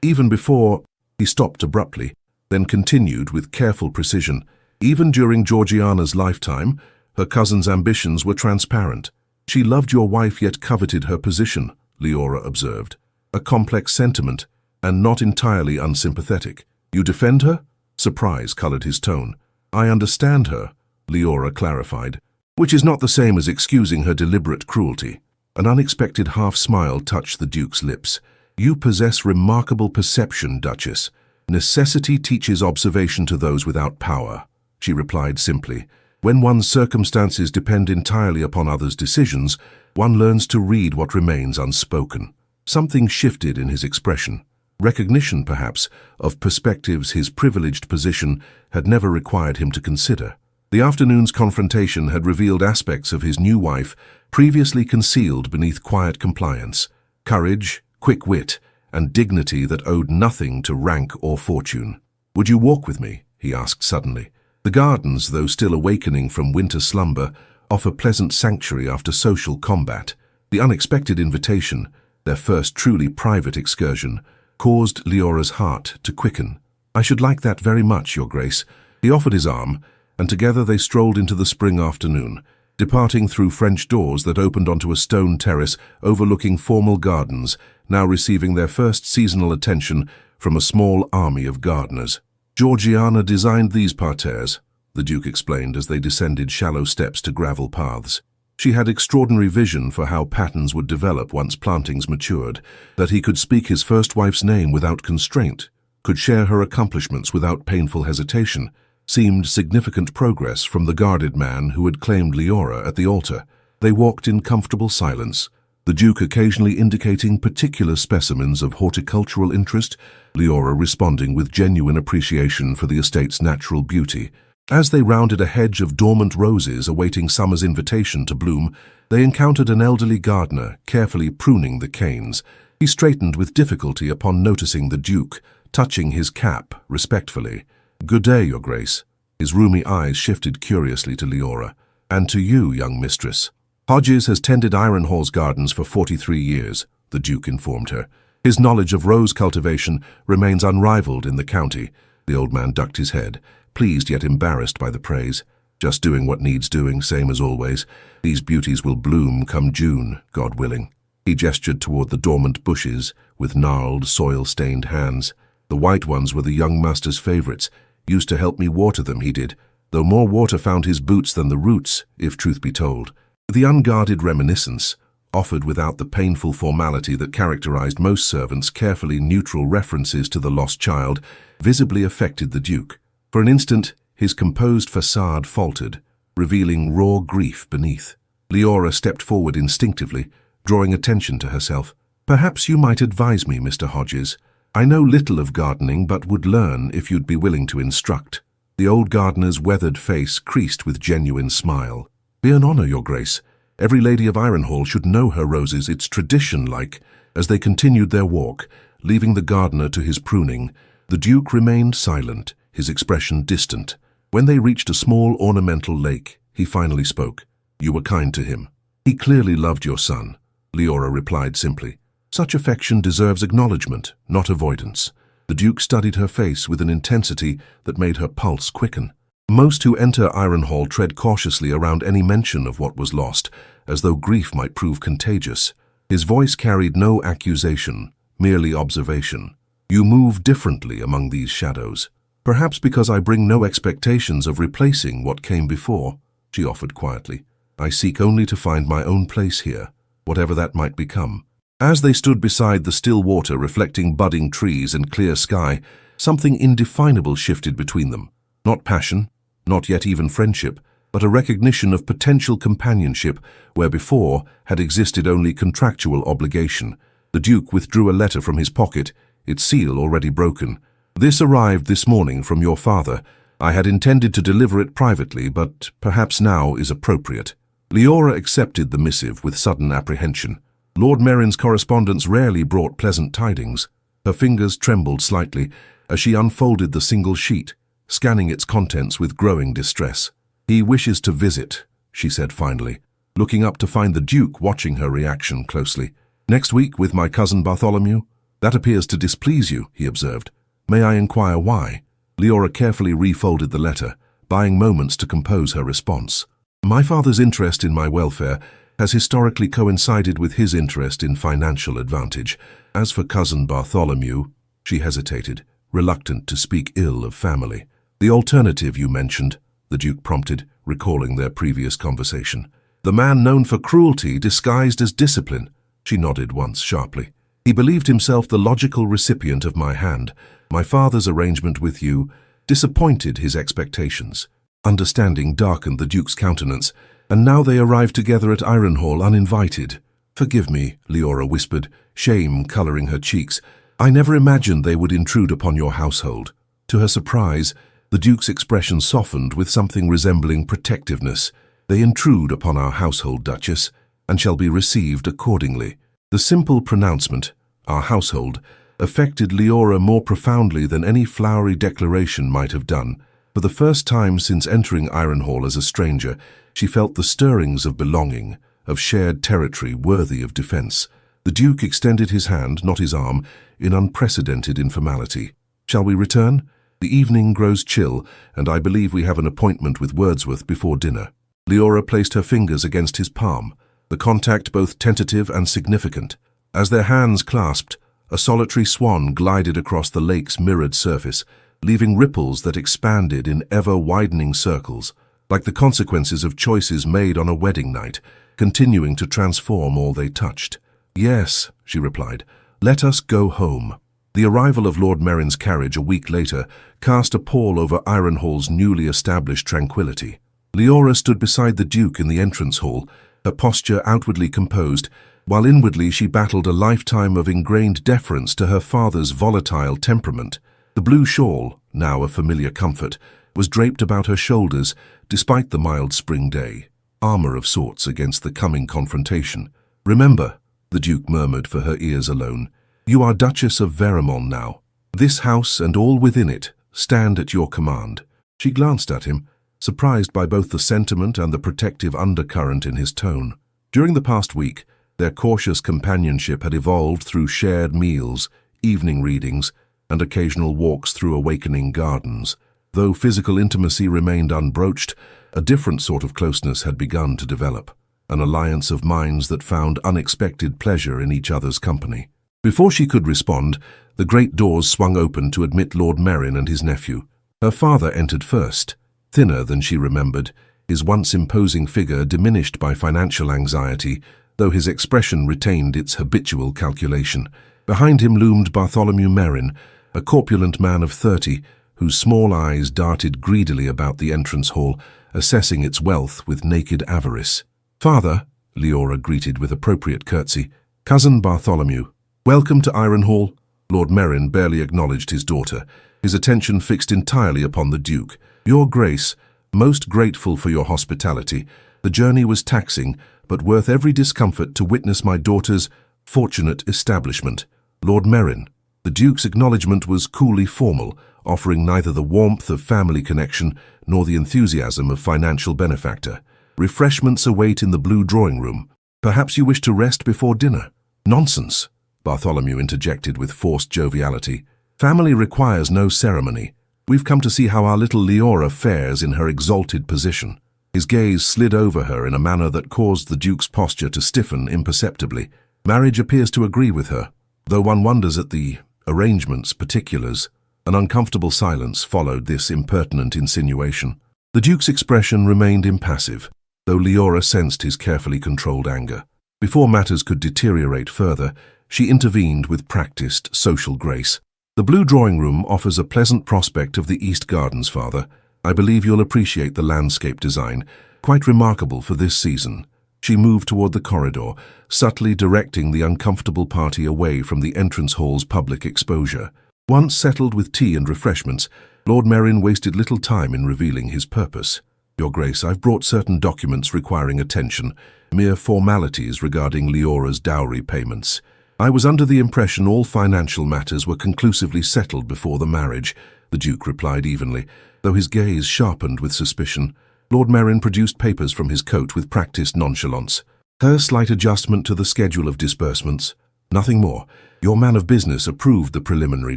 Speaker 1: even before—" He stopped abruptly, then continued with careful precision. "Even during Georgiana's lifetime, her cousin's ambitions were transparent. She loved your wife yet coveted her position," Leora observed. "A complex sentiment, and not entirely unsympathetic. You defend her?" Surprise coloured his tone. "I understand her," Leora clarified, "which is not the same as excusing her deliberate cruelty." An unexpected half-smile touched the Duke's lips. "You possess remarkable perception, Duchess. Necessity teaches observation to those without power," she replied simply. "When one's circumstances depend entirely upon others' decisions, one learns to read what remains unspoken." Something shifted in his expression. Recognition, perhaps, of perspectives his privileged position had never required him to consider. The afternoon's confrontation had revealed aspects of his new wife previously concealed beneath quiet compliance, courage, quick wit, and dignity that owed nothing to rank or fortune. "Would you walk with me?" he asked suddenly. The gardens, though still awakening from winter slumber, offer pleasant sanctuary after social combat. The unexpected invitation, their first truly private excursion, caused Leora's heart to quicken. "I should like that very much, Your Grace." He offered his arm, and together they strolled into the spring afternoon, departing through French doors that opened onto a stone terrace overlooking formal gardens, now receiving their first seasonal attention from a small army of gardeners. "Georgiana designed these parterres," the Duke explained as they descended shallow steps to gravel paths. She had extraordinary vision for how patterns would develop once plantings matured, that he could speak his first wife's name without constraint, could share her accomplishments without painful hesitation, seemed significant progress from the guarded man who had claimed Leora at the altar. They walked in comfortable silence, the Duke occasionally indicating particular specimens of horticultural interest, Leora responding with genuine appreciation for the estate's natural beauty. As they rounded a hedge of dormant roses awaiting summer's invitation to bloom, they encountered an elderly gardener carefully pruning the canes. He straightened with difficulty upon noticing the Duke, touching his cap respectfully. "Good day, Your Grace." His rheumy eyes shifted curiously to Leora. "And to you, young mistress." "Hodges has tended Ironhall's gardens for 43 years, the Duke informed her. "His knowledge of rose cultivation remains unrivaled in the county." The old man ducked his head, pleased yet embarrassed by the praise. "Just doing what needs doing, same as always. These beauties will bloom come June, God willing." He gestured toward the dormant bushes with gnarled, soil-stained hands. "The white ones were the young master's favorites. Used to help me water them, he did, though more water found his boots than the roots, if truth be told." The unguarded reminiscence, offered without the painful formality that characterized most servants' carefully neutral references to the lost child, visibly affected the Duke. For an instant, his composed facade faltered, revealing raw grief beneath. Leora stepped forward instinctively, drawing attention to herself. "Perhaps you might advise me, Mr. Hodges. I know little of gardening, but would learn if you'd be willing to instruct." The old gardener's weathered face creased with genuine smile. "Be an honor, Your Grace. Every lady of Ironhall should know her roses. It's tradition-like." As they continued their walk, leaving the gardener to his pruning, the Duke remained silent, his expression distant. When they reached a small ornamental lake, he finally spoke. "You were kind to him. He clearly loved your son," Leora replied simply. "Such affection deserves acknowledgement, not avoidance." The Duke studied her face with an intensity that made her pulse quicken. Most who enter Ironhall tread cautiously around any mention of what was lost, as though grief might prove contagious. His voice carried no accusation, merely observation. "You move differently among these shadows. Perhaps because I bring no expectations of replacing what came before," she offered quietly. "I seek only to find my own place here, whatever that might become." As they stood beside the still water reflecting budding trees and clear sky, something indefinable shifted between them. Not passion, not yet even friendship, but a recognition of potential companionship where before had existed only contractual obligation. The Duke withdrew a letter from his pocket, its seal already broken. "This arrived this morning from your father. I had intended to deliver it privately, but perhaps now is appropriate." Leora accepted the missive with sudden apprehension. Lord Merryn's correspondence rarely brought pleasant tidings. Her fingers trembled slightly as she unfolded the single sheet, scanning its contents with growing distress. "He wishes to visit," she said finally, looking up to find the Duke watching her reaction closely. "Next week with my cousin Bartholomew? That appears to displease you," he observed. "May I inquire why?" Leora carefully refolded the letter, buying moments to compose her response. "My father's interest in my welfare has historically coincided with his interest in financial advantage. As for cousin Bartholomew," she hesitated, reluctant to speak ill of family. "The alternative you mentioned," the Duke prompted, recalling their previous conversation. "The man known for cruelty disguised as discipline," she nodded once sharply. "He believed himself the logical recipient of my hand. My father's arrangement with you disappointed his expectations." Understanding darkened the Duke's countenance, and now they arrived together at Ironhall uninvited. "Forgive me," Leora whispered, shame coloring her cheeks. "I never imagined they would intrude upon your household." To her surprise, the Duke's expression softened with something resembling protectiveness. "They intrude upon our household, Duchess, and shall be received accordingly." The simple pronouncement, "our household," affected Leora more profoundly than any flowery declaration might have done. For the first time since entering Ironhall as a stranger, she felt the stirrings of belonging, of shared territory worthy of defense. The Duke extended his hand, not his arm, in unprecedented informality. "Shall we return? The evening grows chill, and I believe we have an appointment with Wordsworth before dinner." Leora placed her fingers against his palm, the contact both tentative and significant. As their hands clasped, a solitary swan glided across the lake's mirrored surface, leaving ripples that expanded in ever-widening circles, like the consequences of choices made on a wedding night, continuing to transform all they touched. "Yes," she replied, "let us go home." The arrival of Lord Merryn's carriage a week later cast a pall over Ironhall's newly established tranquility. Leora stood beside the Duke in the entrance hall, her posture outwardly composed, while inwardly she battled a lifetime of ingrained deference to her father's volatile temperament. The blue shawl, now a familiar comfort, was draped about her shoulders despite the mild spring day, armor of sorts against the coming confrontation. "Remember," the Duke murmured for her ears alone, "you are Duchess of Veramon now. This house and all within it stand at your command." She glanced at him, surprised by both the sentiment and the protective undercurrent in his tone. During the past week, their cautious companionship had evolved through shared meals, evening readings, and occasional walks through awakening gardens. Though physical intimacy remained unbroached, a different sort of closeness had begun to develop, an alliance of minds that found unexpected pleasure in each other's company. Before she could respond, the great doors swung open to admit Lord Merryn and his nephew. Her father entered first, thinner than she remembered, his once imposing figure diminished by financial anxiety, though his expression retained its habitual calculation. Behind him loomed Bartholomew Merryn, a corpulent man of 30, whose small eyes darted greedily about the entrance hall, assessing its wealth with naked avarice. "Father," Leora greeted with appropriate curtsy, "Cousin Bartholomew. Welcome to Ironhall." Lord Merryn barely acknowledged his daughter, his attention fixed entirely upon the Duke. "Your Grace, most grateful for your hospitality. The journey was taxing, but worth every discomfort to witness my daughter's fortunate establishment." Lord Merryn. The Duke's acknowledgement was coolly formal, offering neither the warmth of family connection nor the enthusiasm of financial benefactor. "Refreshments await in the blue drawing room. Perhaps you wish to rest before dinner." "Nonsense," Bartholomew interjected with forced joviality. "Family requires no ceremony. We've come to see how our little Leora fares in her exalted position." His gaze slid over her in a manner that caused the Duke's posture to stiffen imperceptibly. "Marriage appears to agree with her, though one wonders at the arrangements, particulars." An uncomfortable silence followed this impertinent insinuation. The Duke's expression remained impassive, though Leora sensed his carefully controlled anger. Before matters could deteriorate further, she intervened with practiced social grace. "The blue drawing room offers a pleasant prospect of the East Gardens, Father. I believe you'll appreciate the landscape design, quite remarkable for this season." She moved toward the corridor, subtly directing the uncomfortable party away from the entrance hall's public exposure. Once settled with tea and refreshments, Lord Merryn wasted little time in revealing his purpose. "Your Grace, I've brought certain documents requiring attention, mere formalities regarding Leora's dowry payments. I was under the impression all financial matters were conclusively settled before the marriage," the Duke replied evenly, though his gaze sharpened with suspicion. Lord Merryn produced papers from his coat with practiced nonchalance. "Her slight adjustment to the schedule of disbursements. Nothing more. Your man of business approved the preliminary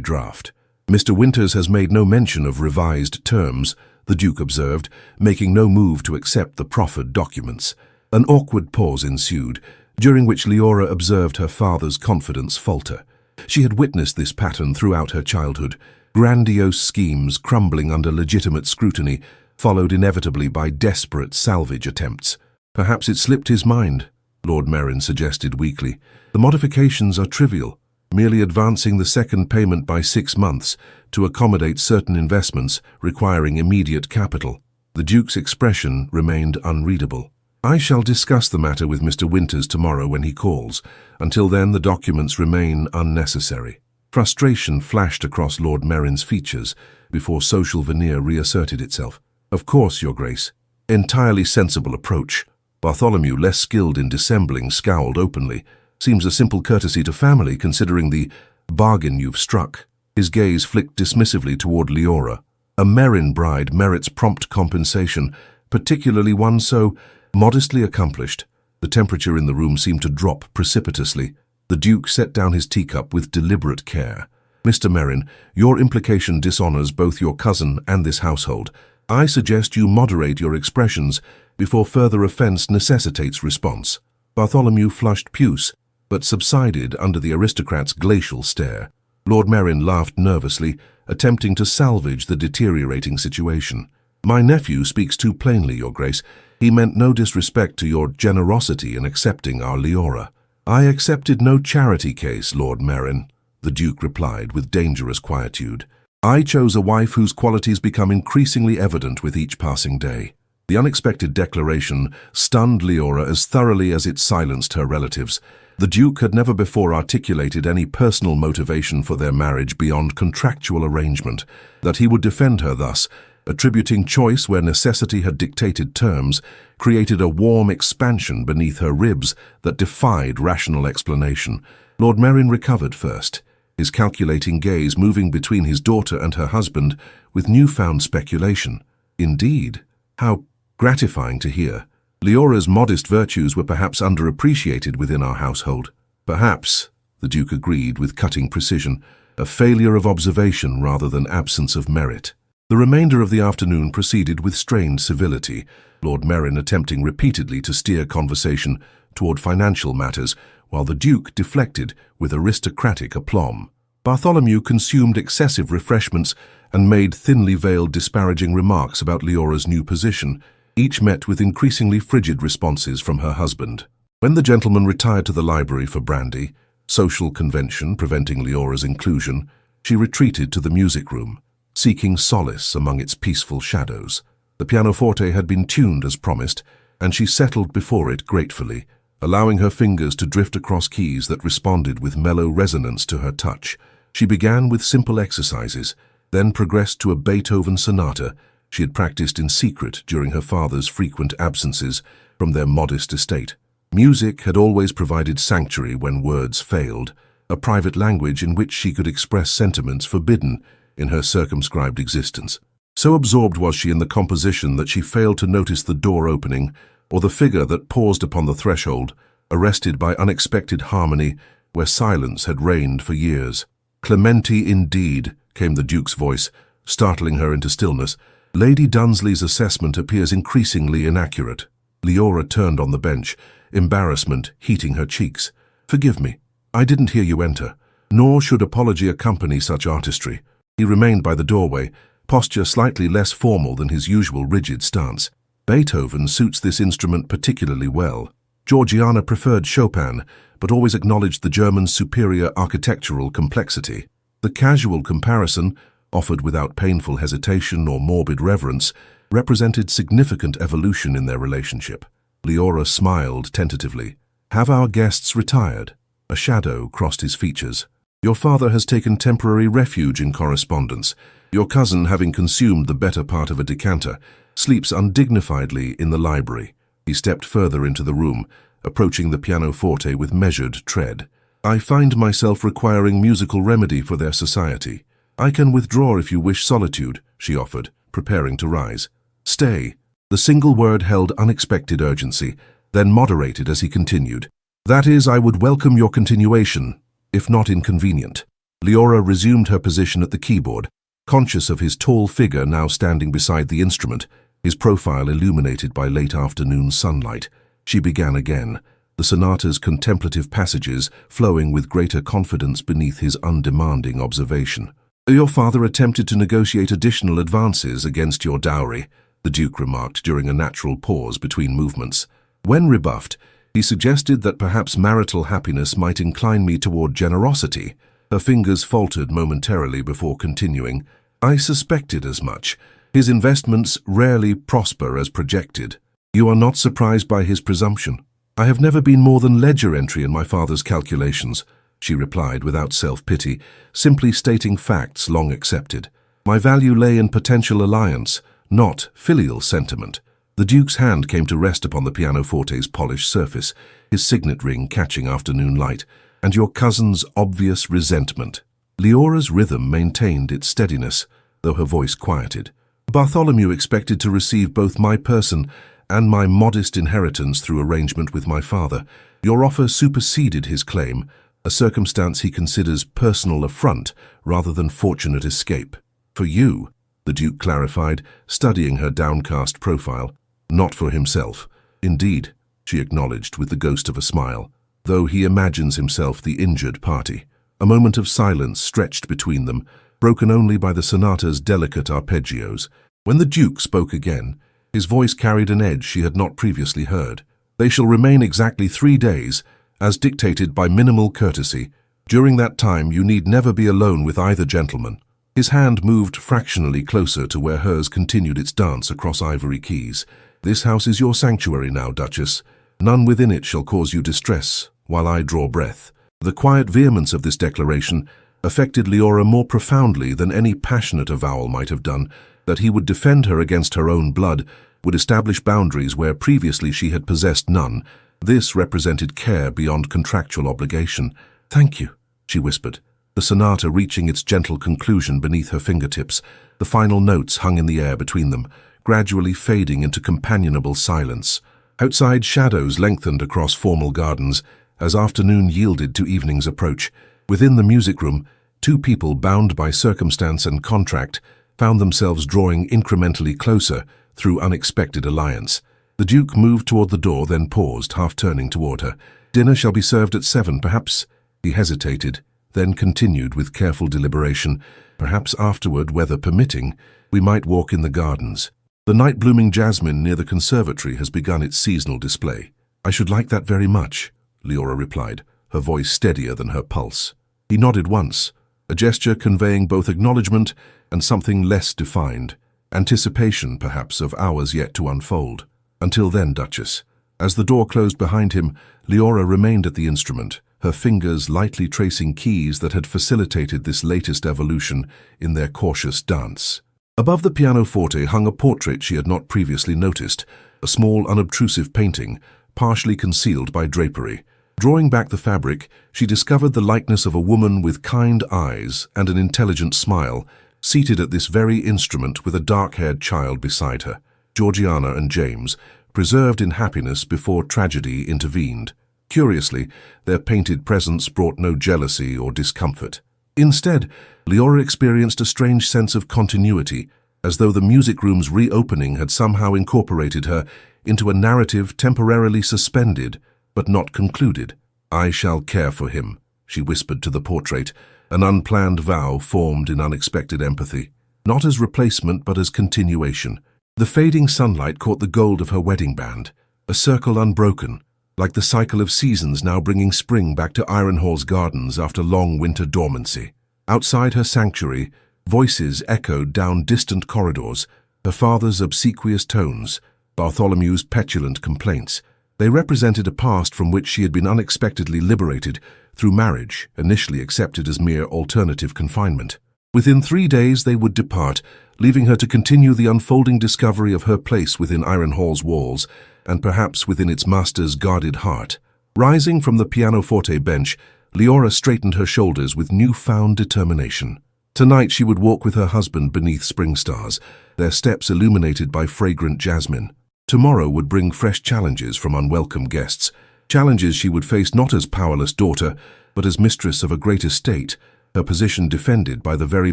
Speaker 1: draft. Mr. Winters has made no mention of revised terms," the Duke observed, making no move to accept the proffered documents. An awkward pause ensued, during which Leora observed her father's confidence falter. She had witnessed this pattern throughout her childhood, grandiose schemes crumbling under legitimate scrutiny, followed inevitably by desperate salvage attempts. "Perhaps it slipped his mind," Lord Merryn suggested weakly. "The modifications are trivial, merely advancing the second payment by 6 months to accommodate certain investments requiring immediate capital." The Duke's expression remained unreadable. "I shall discuss the matter with Mr. Winters tomorrow when he calls. Until then, the documents remain unnecessary." Frustration flashed across Lord Merryn's features before social veneer reasserted itself. "Of course, Your Grace. Entirely sensible approach." Bartholomew, less skilled in dissembling, scowled openly. "Seems a simple courtesy to family, considering the bargain you've struck." His gaze flicked dismissively toward Leora. "A Merryn bride merits prompt compensation, particularly one so modestly accomplished." The temperature in the room seemed to drop precipitously. The Duke set down his teacup with deliberate care. "Mr. Merryn, your implication dishonors both your cousin and this household. I suggest you moderate your expressions before further offense necessitates response." Bartholomew flushed puce, but subsided under the aristocrat's glacial stare. Lord Merryn laughed nervously, attempting to salvage the deteriorating situation. "My nephew speaks too plainly, Your Grace. He meant no disrespect to your generosity in accepting our Leora." "I accepted no charity case, Lord Merryn," the Duke replied with dangerous quietude. "I chose a wife whose qualities become increasingly evident with each passing day." The unexpected declaration stunned Leora as thoroughly as it silenced her relatives. The Duke had never before articulated any personal motivation for their marriage beyond contractual arrangement. That he would defend her thus, attributing choice where necessity had dictated terms, created a warm expansion beneath her ribs that defied rational explanation. Lord Merryn recovered first, his calculating gaze moving between his daughter and her husband with newfound speculation. Indeed, how gratifying to hear. Leora's modest virtues were perhaps underappreciated within our household. Perhaps, the Duke agreed with cutting precision, a failure of observation rather than absence of merit. The remainder of the afternoon proceeded with strained civility, Lord Merryn attempting repeatedly to steer conversation toward financial matters, while the Duke deflected with aristocratic aplomb. Bartholomew consumed excessive refreshments and made thinly veiled disparaging remarks about Leora's new position, each met with increasingly frigid responses from her husband. When the gentleman retired to the library for brandy, social convention preventing Leora's inclusion, she retreated to the music room, seeking solace among its peaceful shadows. The pianoforte had been tuned as promised, and she settled before it gratefully, allowing her fingers to drift across keys that responded with mellow resonance to her touch. She began with simple exercises, then progressed to a Beethoven sonata she had practiced in secret during her father's frequent absences from their modest estate. Music had always provided sanctuary when words failed, a private language in which she could express sentiments forbidden in her circumscribed existence. So absorbed was she in the composition that she failed to notice the door opening or the figure that paused upon the threshold, arrested by unexpected harmony where silence had reigned for years. "Clementi indeed," came the Duke's voice, startling her into stillness. "Lady Dunsley's assessment appears increasingly inaccurate." Leora turned on the bench, embarrassment heating her cheeks. "Forgive me, I didn't hear you enter, nor should apology accompany such artistry." He remained by the doorway, posture slightly less formal than his usual rigid stance. "Beethoven suits this instrument particularly well. Georgiana preferred Chopin, but always acknowledged the German's superior architectural complexity." The casual comparison, offered without painful hesitation or morbid reverence, represented significant evolution in their relationship. Leora smiled tentatively. "Have our guests retired?" A shadow crossed his features. "Your father has taken temporary refuge in correspondence. Your cousin, having consumed the better part of a decanter, sleeps undignifiedly in the library." He stepped further into the room, approaching the pianoforte with measured tread. "I find myself requiring musical remedy for their society. I can withdraw if you wish solitude," she offered, preparing to rise. "Stay." The single word held unexpected urgency, then moderated as he continued. "That is, I would welcome your continuation, if not inconvenient." Leora resumed her position at the keyboard, conscious of his tall figure now standing beside the instrument, his profile illuminated by late afternoon sunlight. She began again, the sonata's contemplative passages flowing with greater confidence beneath his undemanding observation. "Your father attempted to negotiate additional advances against your dowry," the Duke remarked during a natural pause between movements. "When rebuffed, he suggested that perhaps marital happiness might incline me toward generosity." Her fingers faltered momentarily before continuing. "I suspected as much. His investments rarely prosper as projected." "You are not surprised by his presumption?" "I have never been more than ledger entry in my father's calculations," she replied without self-pity, simply stating facts long accepted. "My value lay in potential alliance, not filial sentiment." The Duke's hand came to rest upon the pianoforte's polished surface, his signet ring catching afternoon light. "And your cousin's obvious resentment." Leora's rhythm maintained its steadiness, though her voice quieted. "Bartholomew expected to receive both my person and my modest inheritance through arrangement with my father. Your offer superseded his claim, a circumstance he considers personal affront rather than fortunate escape." "For you," the Duke clarified, studying her downcast profile. "Not for himself." "Indeed," she acknowledged with the ghost of a smile, "though he imagines himself the injured party." A moment of silence stretched between them, broken only by the sonata's delicate arpeggios. When the Duke spoke again, his voice carried an edge she had not previously heard. "They shall remain exactly 3 days, as dictated by minimal courtesy. During that time you need never be alone with either gentleman." His hand moved fractionally closer to where hers continued its dance across ivory keys. "This house is your sanctuary now, Duchess. None within it shall cause you distress, while I draw breath." The quiet vehemence of this declaration, affected Leora more profoundly than any passionate avowal might have done, that he would defend her against her own blood, would establish boundaries where previously she had possessed none. This represented care beyond contractual obligation. "Thank you," she whispered, the sonata reaching its gentle conclusion beneath her fingertips. The final notes hung in the air between them, gradually fading into companionable silence. Outside, shadows lengthened across formal gardens as afternoon yielded to evening's approach. Within the music room, two people bound by circumstance and contract found themselves drawing incrementally closer through unexpected alliance. The Duke moved toward the door, then paused, half turning toward her. "Dinner shall be served at 7, perhaps?" He hesitated, then continued with careful deliberation. "Perhaps afterward, weather permitting, we might walk in the gardens. The night-blooming jasmine near the conservatory has begun its seasonal display." "I should like that very much," Leora replied, her voice steadier than her pulse. He nodded once, a gesture conveying both acknowledgement and something less defined, anticipation, perhaps, of hours yet to unfold. "Until then, Duchess." As the door closed behind him, Leora remained at the instrument, her fingers lightly tracing keys that had facilitated this latest evolution in their cautious dance. Above the pianoforte hung a portrait she had not previously noticed, a small, unobtrusive painting, partially concealed by drapery. Drawing back the fabric, she discovered the likeness of a woman with kind eyes and an intelligent smile, seated at this very instrument with a dark-haired child beside her, Georgiana and James, preserved in happiness before tragedy intervened. Curiously, their painted presence brought no jealousy or discomfort. Instead, Leora experienced a strange sense of continuity, as though the music room's reopening had somehow incorporated her into a narrative temporarily suspended, but not concluded. "I shall care for him," she whispered to the portrait, an unplanned vow formed in unexpected empathy. Not as replacement, but as continuation. The fading sunlight caught the gold of her wedding band, a circle unbroken, like the cycle of seasons now bringing spring back to Ironhall's gardens after long winter dormancy. Outside her sanctuary, voices echoed down distant corridors, her father's obsequious tones, Bartholomew's petulant complaints. They represented a past from which she had been unexpectedly liberated through marriage, initially accepted as mere alternative confinement. Within 3 days they would depart, leaving her to continue the unfolding discovery of her place within Ironhall's walls, and perhaps within its master's guarded heart. Rising from the pianoforte bench, Leora straightened her shoulders with newfound determination. Tonight she would walk with her husband beneath spring stars, their steps illuminated by fragrant jasmine. Tomorrow would bring fresh challenges from unwelcome guests, challenges she would face not as powerless daughter, but as mistress of a great estate, her position defended by the very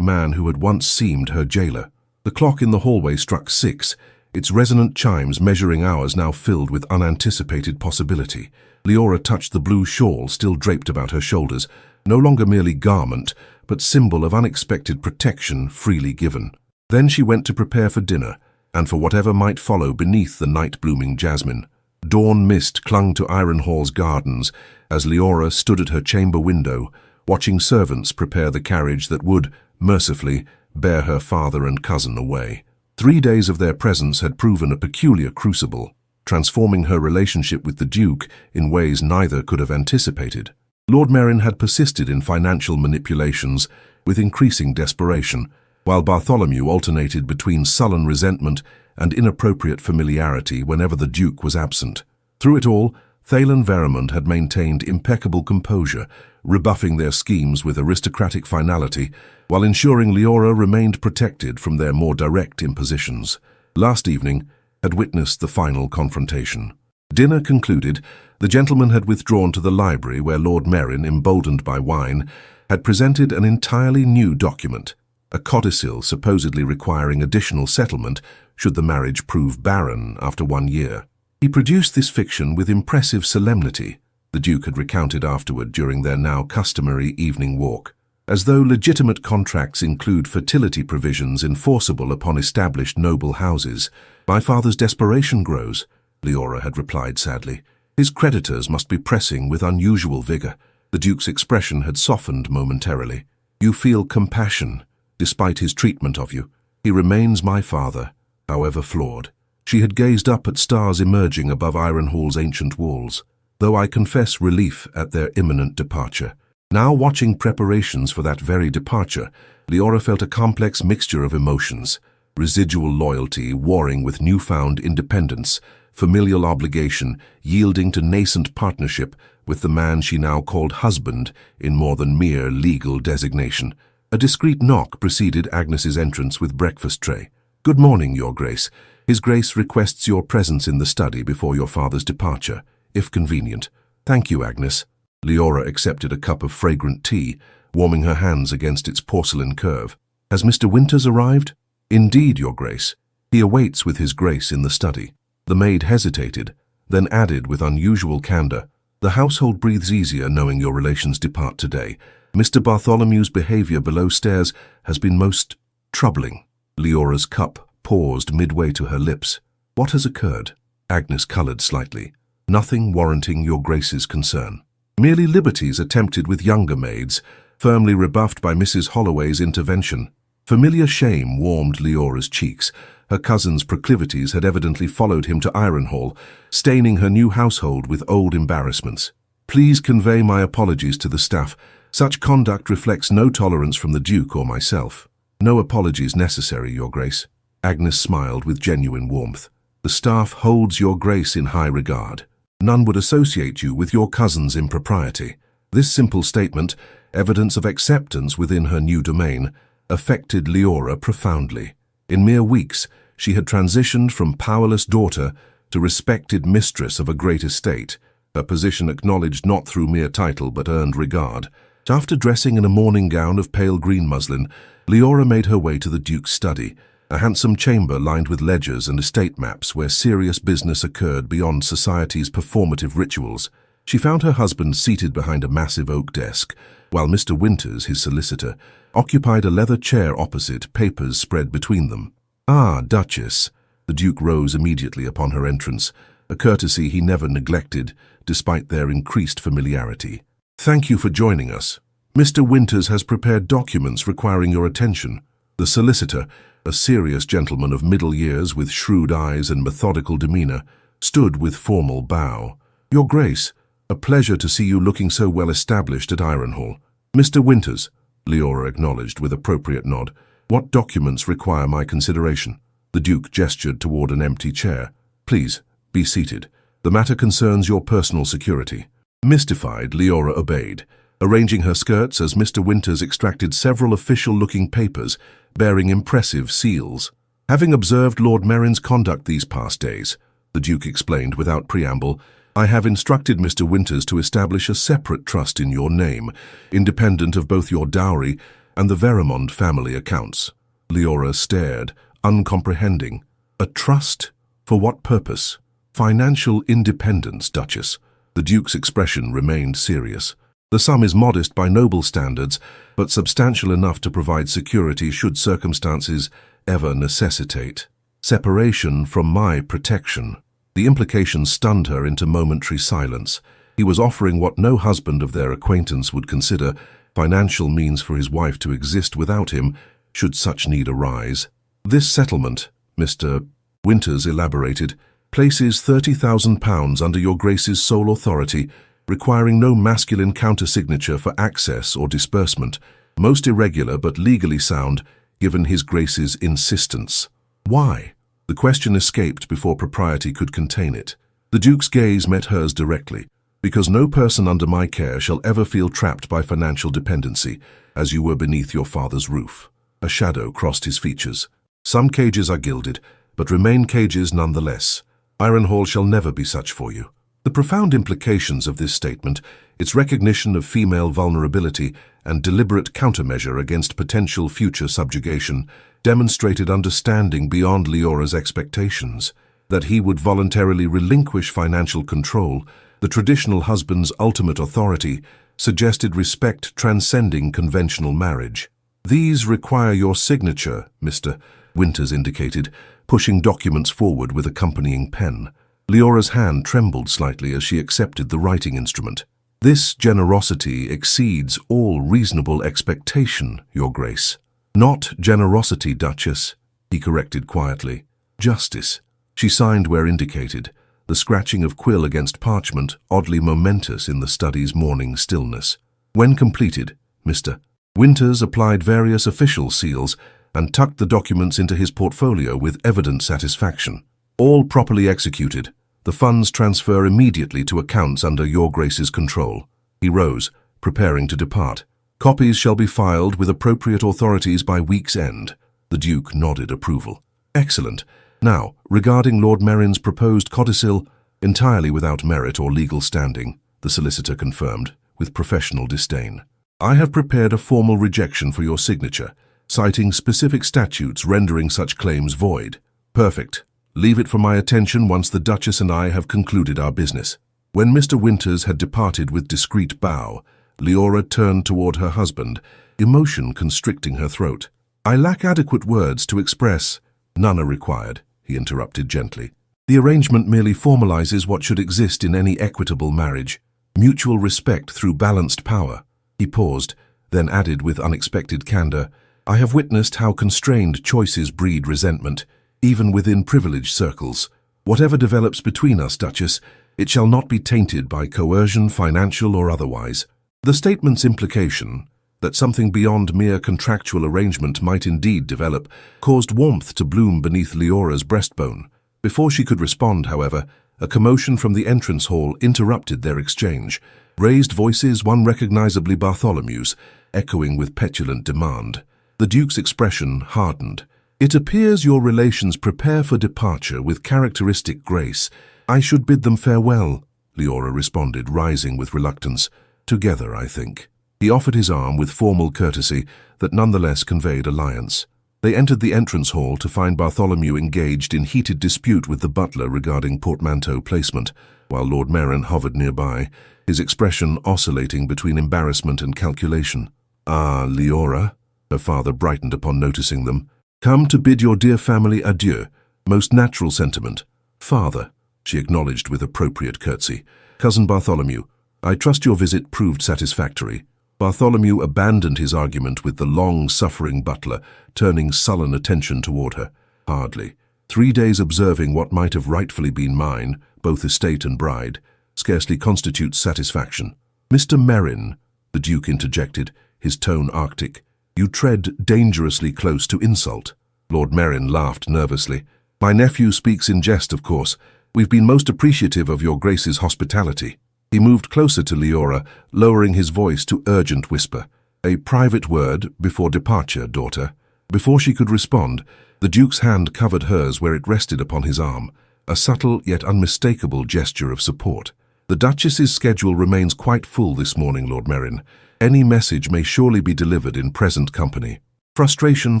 Speaker 1: man who had once seemed her jailer. The clock in the hallway struck 6, its resonant chimes measuring hours now filled with unanticipated possibility. Leora touched the blue shawl still draped about her shoulders, no longer merely garment, but symbol of unexpected protection freely given. Then she went to prepare for dinner, and for whatever might follow beneath the night-blooming jasmine. Dawn mist clung to Ironhall's gardens as Leora stood at her chamber window, watching servants prepare the carriage that would, mercifully, bear her father and cousin away. 3 days of their presence had proven a peculiar crucible, transforming her relationship with the Duke in ways neither could have anticipated. Lord Merrin had persisted in financial manipulations with increasing desperation, while Bartholomew alternated between sullen resentment and inappropriate familiarity whenever the Duke was absent. Through it all, Thaylen Verimund had maintained impeccable composure, rebuffing their schemes with aristocratic finality, while ensuring Leora remained protected from their more direct impositions. Last evening had witnessed the final confrontation. Dinner concluded, the gentlemen had withdrawn to the library where Lord Merrin, emboldened by wine, had presented an entirely new document, a codicil supposedly requiring additional settlement should the marriage prove barren after 1 year. He produced this fiction with impressive solemnity, the Duke had recounted afterward during their now customary evening walk. As though legitimate contracts include fertility provisions enforceable upon established noble houses, my father's desperation grows, Leora had replied sadly. His creditors must be pressing with unusual vigor. The Duke's expression had softened momentarily. You feel compassion, despite his treatment of you. He remains my father, however flawed. She had gazed up at stars emerging above Ironhall's ancient walls. Though I confess relief at their imminent departure, Now watching preparations for that very departure, Leora felt a complex mixture of emotions, residual loyalty warring with newfound independence, familial obligation yielding to nascent partnership with the man she now called husband in more than mere legal designation. A discreet knock preceded Agnes's entrance with breakfast tray. "Good morning, Your Grace. His Grace requests your presence in the study before your father's departure, if convenient." "Thank you, Agnes." Leora accepted a cup of fragrant tea, warming her hands against its porcelain curve. "Has Mr. Winters arrived?" "Indeed, Your Grace. He awaits with His Grace in the study." The maid hesitated, then added with unusual candor, "The household breathes easier knowing your relations depart today. Mr. Bartholomew's behavior below stairs has been most troubling." Leora's cup paused midway to her lips. "What has occurred?" Agnes colored slightly. "Nothing warranting Your Grace's concern. Merely liberties attempted with younger maids, firmly rebuffed by Mrs. Holloway's intervention." Familiar shame warmed Leora's cheeks. Her cousin's proclivities had evidently followed him to Ironhall, staining her new household with old embarrassments. "Please convey my apologies to the staff. Such conduct reflects no tolerance from the Duke or myself." "No apologies necessary, Your Grace." Agnes smiled with genuine warmth. "The staff holds Your Grace in high regard. None would associate you with your cousin's impropriety." This simple statement, evidence of acceptance within her new domain, affected Leora profoundly. In mere weeks, she had transitioned from powerless daughter to respected mistress of a great estate, her position acknowledged not through mere title but earned regard. After dressing in a morning gown of pale green muslin, Leora made her way to the Duke's study, a handsome chamber lined with ledgers and estate maps where serious business occurred beyond society's performative rituals. She found her husband seated behind a massive oak desk, while Mr. Winters, his solicitor, occupied a leather chair opposite, papers spread between them. "Ah, Duchess." The Duke rose immediately upon her entrance, a courtesy he never neglected, despite their increased familiarity. "Thank you for joining us. Mr. Winters has prepared documents requiring your attention." The solicitor, a serious gentleman of middle years with shrewd eyes and methodical demeanor, stood with formal bow. "Your Grace, a pleasure to see you looking so well established at Ironhall." "Mr. Winters," Leora acknowledged with appropriate nod. "What documents require my consideration?" The Duke gestured toward an empty chair. "Please, be seated. The matter concerns your personal security." Mystified, Leora obeyed, arranging her skirts as Mr. Winters extracted several official-looking papers bearing impressive seals. "Having observed Lord Merrin's conduct these past days," the Duke explained without preamble, "I have instructed Mr. Winters to establish a separate trust in your name, independent of both your dowry and the Veramond family accounts." Leora stared, uncomprehending. "A trust? For what purpose?" "Financial independence, Duchess." The Duke's expression remained serious. "The sum is modest by noble standards, but substantial enough to provide security should circumstances ever necessitate. Separation from my protection." The implication stunned her into momentary silence. He was offering what no husband of their acquaintance would consider financial means for his wife to exist without him, should such need arise. "This settlement," Mr. Winters elaborated, "places £30,000 under your Grace's sole authority, requiring no masculine countersignature for access or disbursement, most irregular but legally sound, given His Grace's insistence." "Why?" The question escaped before propriety could contain it. The Duke's gaze met hers directly. "Because no person under my care shall ever feel trapped by financial dependency, as you were beneath your father's roof." A shadow crossed his features. "Some cages are gilded, but remain cages nonetheless. Ironhall shall never be such for you." The profound implications of this statement, its recognition of female vulnerability and deliberate countermeasure against potential future subjugation, demonstrated understanding beyond Leora's expectations. That he would voluntarily relinquish financial control, the traditional husband's ultimate authority, suggested respect transcending conventional marriage. "These require your signature," Mr. Winters indicated, pushing documents forward with accompanying pen. Leora's hand trembled slightly as she accepted the writing instrument. "This generosity exceeds all reasonable expectation, Your Grace." "Not generosity, Duchess," he corrected quietly. "Justice." She signed where indicated, the scratching of quill against parchment oddly momentous in the study's morning stillness. When completed, Mr. Winters applied various official seals and tucked the documents into his portfolio with evident satisfaction. All properly executed, the funds transfer immediately to accounts under Your Grace's control. He rose, preparing to depart. Copies shall be filed with appropriate authorities by week's end. The Duke nodded approval. Excellent. Now, regarding Lord Merrin's proposed codicil, entirely without merit or legal standing, the solicitor confirmed, with professional disdain. I have prepared a formal rejection for your signature, citing specific statutes rendering such claims void. Perfect. Leave it for my attention once the Duchess and I have concluded our business. When Mr. Winters had departed with discreet bow, Leora turned toward her husband, emotion constricting her throat. I lack adequate words to express. None are required, he interrupted gently. The arrangement merely formalizes what should exist in any equitable marriage. Mutual respect through balanced power. He paused, then added with unexpected candor, I have witnessed how constrained choices breed resentment, even within privileged circles. Whatever develops between us, Duchess, it shall not be tainted by coercion, financial or otherwise. The statement's implication, that something beyond mere contractual arrangement might indeed develop, caused warmth to bloom beneath Leora's breastbone. Before she could respond, however, a commotion from the entrance hall interrupted their exchange. Raised voices, one recognizably Bartholomew's, echoing with petulant demand. The Duke's expression hardened. It appears your relations prepare for departure with characteristic grace. I should bid them farewell, Leora responded, rising with reluctance. Together, I think. He offered his arm with formal courtesy that nonetheless conveyed alliance. They entered the entrance hall to find Bartholomew engaged in heated dispute with the butler regarding portmanteau placement, while Lord Merrin hovered nearby, his expression oscillating between embarrassment and calculation. Ah, Leora, her father brightened upon noticing them. Come to bid your dear family adieu. Most natural sentiment. Father, she acknowledged with appropriate curtsy. Cousin Bartholomew, I trust your visit proved satisfactory. Bartholomew abandoned his argument with the long-suffering butler, turning sullen attention toward her. Hardly. 3 days observing what might have rightfully been mine, both estate and bride, scarcely constitutes satisfaction. Mr. Merrin, the Duke interjected, his tone arctic, you tread dangerously close to insult. Lord Merrin laughed nervously. My nephew speaks in jest, of course. We've been most appreciative of your Grace's hospitality. He moved closer to Leora, lowering his voice to urgent whisper. A private word before departure, daughter. Before she could respond, the Duke's hand covered hers where it rested upon his arm, a subtle yet unmistakable gesture of support. The Duchess's schedule remains quite full this morning, Lord Merrin. Any message may surely be delivered in present company. Frustration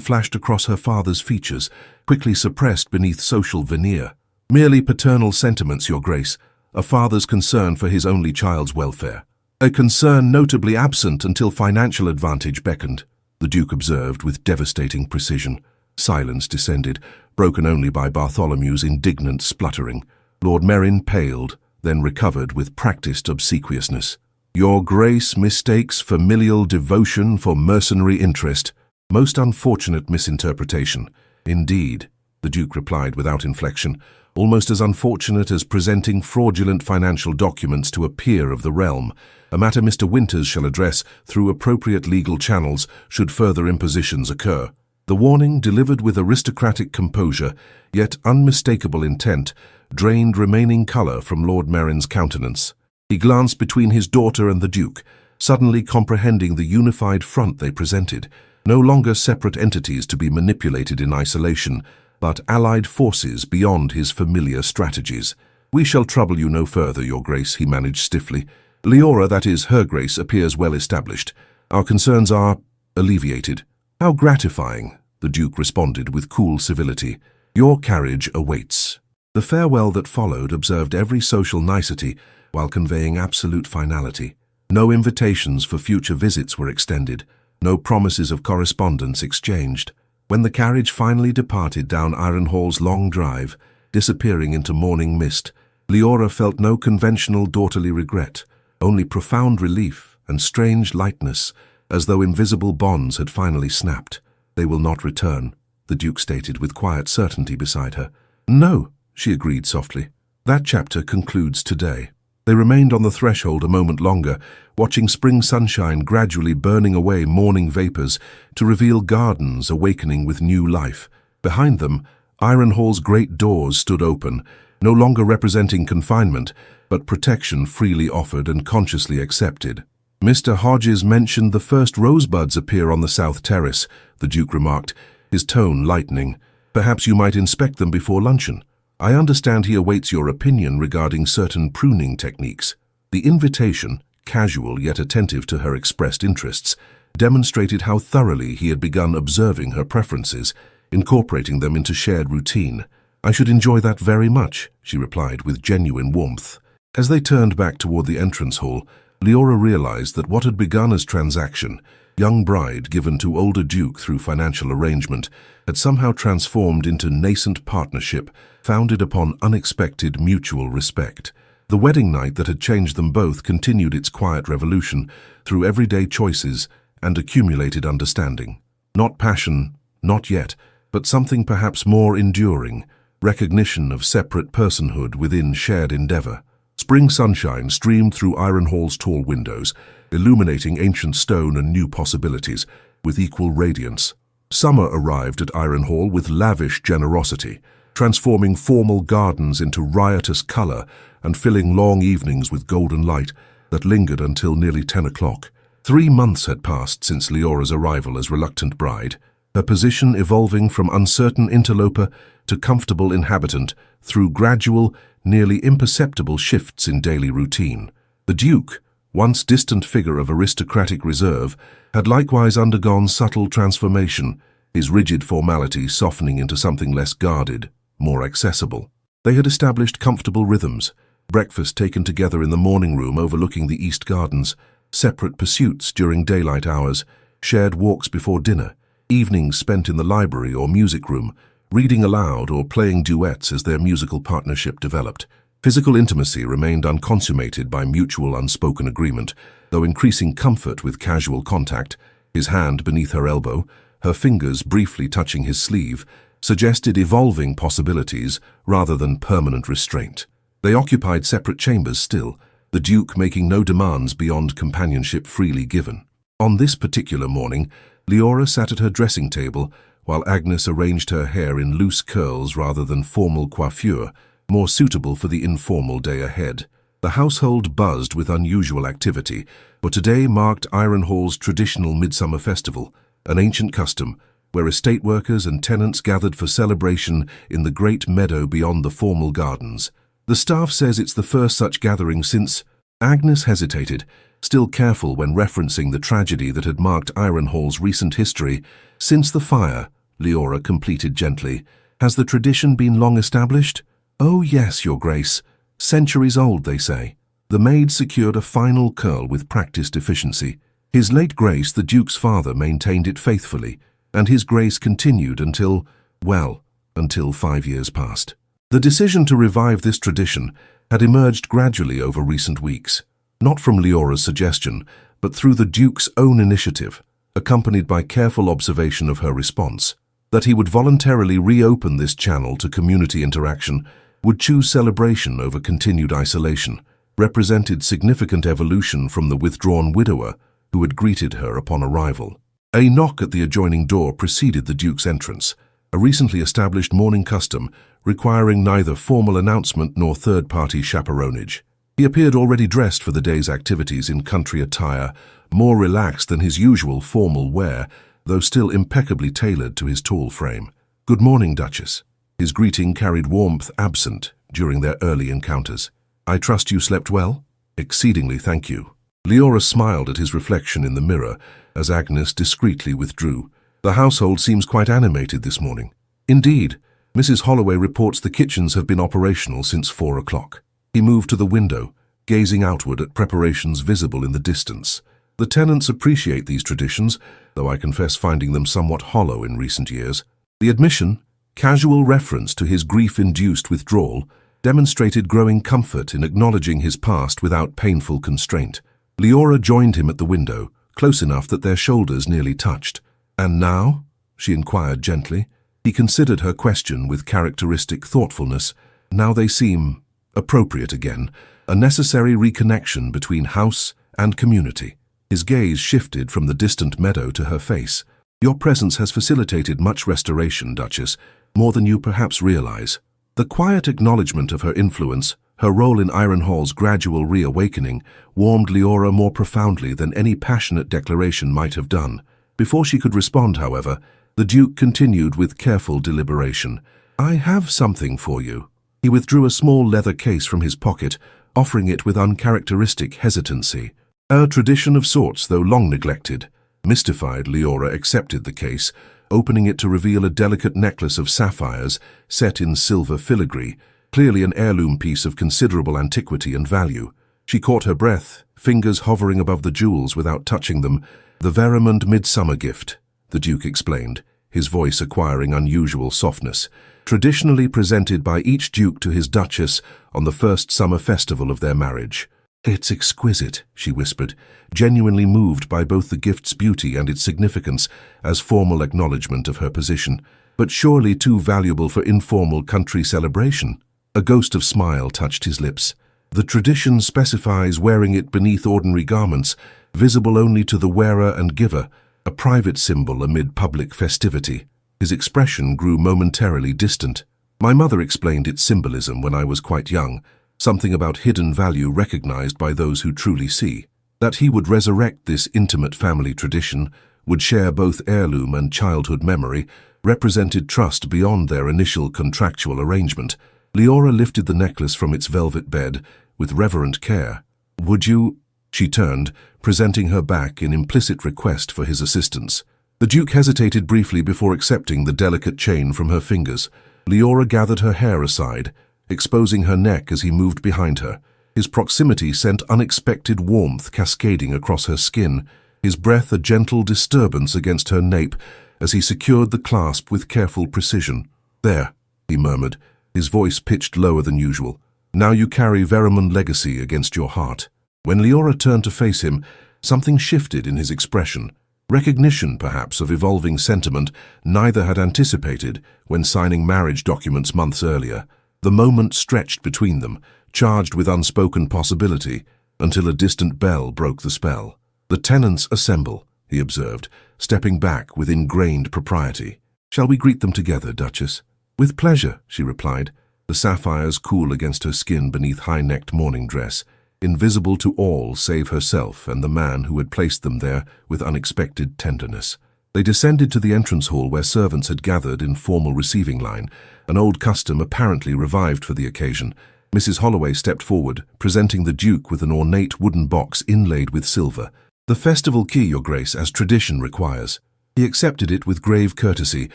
Speaker 1: flashed across her father's features, quickly suppressed beneath social veneer. Merely paternal sentiments, Your Grace, a father's concern for his only child's welfare. A concern notably absent until financial advantage beckoned, the Duke observed with devastating precision. Silence descended, broken only by Bartholomew's indignant spluttering. Lord Merrin paled, then recovered with practiced obsequiousness. Your Grace mistakes familial devotion for mercenary interest. Most unfortunate misinterpretation. Indeed, the Duke replied without inflection, almost as unfortunate as presenting fraudulent financial documents to a peer of the realm, a matter Mr. Winters shall address through appropriate legal channels should further impositions occur. The warning, delivered with aristocratic composure, yet unmistakable intent, drained remaining colour from Lord Merrin's countenance. He glanced between his daughter and the Duke, suddenly comprehending the unified front they presented, no longer separate entities to be manipulated in isolation, but allied forces beyond his familiar strategies. We shall trouble you no further, Your Grace, he managed stiffly. Leora, that is, her Grace, appears well established. Our concerns are alleviated. How gratifying, the Duke responded with cool civility. Your carriage awaits. The farewell that followed observed every social nicety while conveying absolute finality. No invitations for future visits were extended, no promises of correspondence exchanged. When the carriage finally departed down Ironhall's long drive, disappearing into morning mist, Leora felt no conventional daughterly regret, only profound relief and strange lightness, as though invisible bonds had finally snapped. They will not return, the Duke stated with quiet certainty beside her. No, she agreed softly. That chapter concludes today. They remained on the threshold a moment longer, watching spring sunshine gradually burning away morning vapors to reveal gardens awakening with new life. Behind them, Ironhall's great doors stood open, no longer representing confinement, but protection freely offered and consciously accepted. "Mr. Hodges mentioned the first rosebuds appear on the south terrace," the Duke remarked, his tone lightening. "Perhaps you might inspect them before luncheon. I understand he awaits your opinion regarding certain pruning techniques." The invitation, casual yet attentive to her expressed interests, demonstrated how thoroughly he had begun observing her preferences, incorporating them into shared routine. "I should enjoy that very much," she replied with genuine warmth. As they turned back toward the entrance hall, Leora realized that what had begun as transaction, young bride given to older duke through financial arrangement, had somehow transformed into nascent partnership founded upon unexpected mutual respect. The wedding night that had changed them both continued its quiet revolution through everyday choices and accumulated understanding. Not passion, not yet, but something perhaps more enduring, recognition of separate personhood within shared endeavor. Spring sunshine streamed through Ironhall's tall windows, illuminating ancient stone and new possibilities with equal radiance. Summer arrived at Ironhall with lavish generosity, transforming formal gardens into riotous color and filling long evenings with golden light that lingered until nearly 10 o'clock. 3 months had passed since Leora's arrival as reluctant bride, her position evolving from uncertain interloper to comfortable inhabitant through gradual, nearly imperceptible shifts in daily routine. The Duke, once distant figure of aristocratic reserve, had likewise undergone subtle transformation, his rigid formality softening into something less guarded, more accessible. They had established comfortable rhythms, breakfast taken together in the morning room overlooking the East Gardens, separate pursuits during daylight hours, shared walks before dinner, evenings spent in the library or music room, reading aloud or playing duets as their musical partnership developed. Physical intimacy remained unconsummated by mutual unspoken agreement, though increasing comfort with casual contact, his hand beneath her elbow, her fingers briefly touching his sleeve, suggested evolving possibilities rather than permanent restraint. They occupied separate chambers still, the Duke making no demands beyond companionship freely given. On this particular morning, Leora sat at her dressing table, while Agnes arranged her hair in loose curls rather than formal coiffure, more suitable for the informal day ahead. The household buzzed with unusual activity, for today marked Ironhall's traditional midsummer festival, an ancient custom where estate workers and tenants gathered for celebration in the great meadow beyond the formal gardens. "The staff says it's the first such gathering since—" Agnes hesitated, still careful when referencing the tragedy that had marked Ironhall's recent history. "Since the fire," Leora completed gently. "Has the tradition been long established?" "Oh yes, Your Grace. Centuries old, they say." The maid secured a final curl with practiced efficiency. His late Grace, the Duke's father, maintained it faithfully, and his Grace continued until 5 years passed. The decision to revive this tradition had emerged gradually over recent weeks, not from Leora's suggestion, but through the Duke's own initiative, accompanied by careful observation of her response. That he would voluntarily reopen this channel to community interaction, would choose celebration over continued isolation, represented significant evolution from the withdrawn widower who had greeted her upon arrival. A knock at the adjoining door preceded the Duke's entrance, a recently established morning custom requiring neither formal announcement nor third-party chaperonage. He appeared already dressed for the day's activities in country attire, more relaxed than his usual formal wear, though still impeccably tailored to his tall frame. "Good morning, Duchess." His greeting carried warmth absent during their early encounters. "I trust you slept well?" "Exceedingly, thank you." Leora smiled at his reflection in the mirror as Agnes discreetly withdrew. "The household seems quite animated this morning." "Indeed. Mrs. Holloway reports the kitchens have been operational since 4 o'clock. He moved to the window, gazing outward at preparations visible in the distance. "The tenants appreciate these traditions, though I confess finding them somewhat hollow in recent years." The admission, casual reference to his grief-induced withdrawal, demonstrated growing comfort in acknowledging his past without painful constraint. Leora joined him at the window, close enough that their shoulders nearly touched. "And now?" she inquired gently. He considered her question with characteristic thoughtfulness. "Now they seem appropriate again, a necessary reconnection between house and community. His gaze shifted from the distant meadow to her face. Your presence has facilitated much restoration, Duchess, more than you perhaps realize. The quiet acknowledgement of her influence, her role in Ironhall's gradual reawakening, warmed Leora more profoundly than any passionate declaration might have done. Before she could respond, however, the Duke continued with careful deliberation. I have something for you. He withdrew a small leather case from his pocket, offering it with uncharacteristic hesitancy. A tradition of sorts, though long neglected. Mystified, Leora accepted the case, opening it to reveal a delicate necklace of sapphires set in silver filigree, clearly an heirloom piece of considerable antiquity and value. She caught her breath, fingers hovering above the jewels without touching them. The Veramund midsummer gift, the Duke explained, his voice acquiring unusual softness, traditionally presented by each Duke to his Duchess on the first summer festival of their marriage. It's exquisite, she whispered, genuinely moved by both the gift's beauty and its significance as formal acknowledgement of her position, but surely too valuable for informal country celebration. A ghost of smile touched his lips. The tradition specifies wearing it beneath ordinary garments, visible only to the wearer and giver, a private symbol amid public festivity. His expression grew momentarily distant. My mother explained its symbolism when I was quite young, something about hidden value recognized by those who truly see. That he would resurrect this intimate family tradition, would share both heirloom and childhood memory, represented trust beyond their initial contractual arrangement. Leora lifted the necklace from its velvet bed with reverent care. Would you? She turned, presenting her back in implicit request for his assistance. The Duke hesitated briefly before accepting the delicate chain from her fingers. Leora gathered her hair aside, exposing her neck as he moved behind her. His proximity sent unexpected warmth cascading across her skin, his breath a gentle disturbance against her nape as he secured the clasp with careful precision. There, he murmured, his voice pitched lower than usual. Now you carry Veramund legacy against your heart. When Leora turned to face him, something shifted in his expression. Recognition, perhaps, of evolving sentiment neither had anticipated when signing marriage documents months earlier. The moment stretched between them, charged with unspoken possibility, until a distant bell broke the spell. The tenants assemble, he observed, stepping back with ingrained propriety. Shall we greet them together, Duchess? With pleasure, she replied, the sapphires cool against her skin beneath high-necked morning dress, invisible to all save herself and the man who had placed them there with unexpected tenderness. They descended to the entrance hall where servants had gathered in formal receiving line, an old custom apparently revived for the occasion. Mrs. Holloway stepped forward, presenting the Duke with an ornate wooden box inlaid with silver. The festival key, Your Grace, as tradition requires. He accepted it with grave courtesy,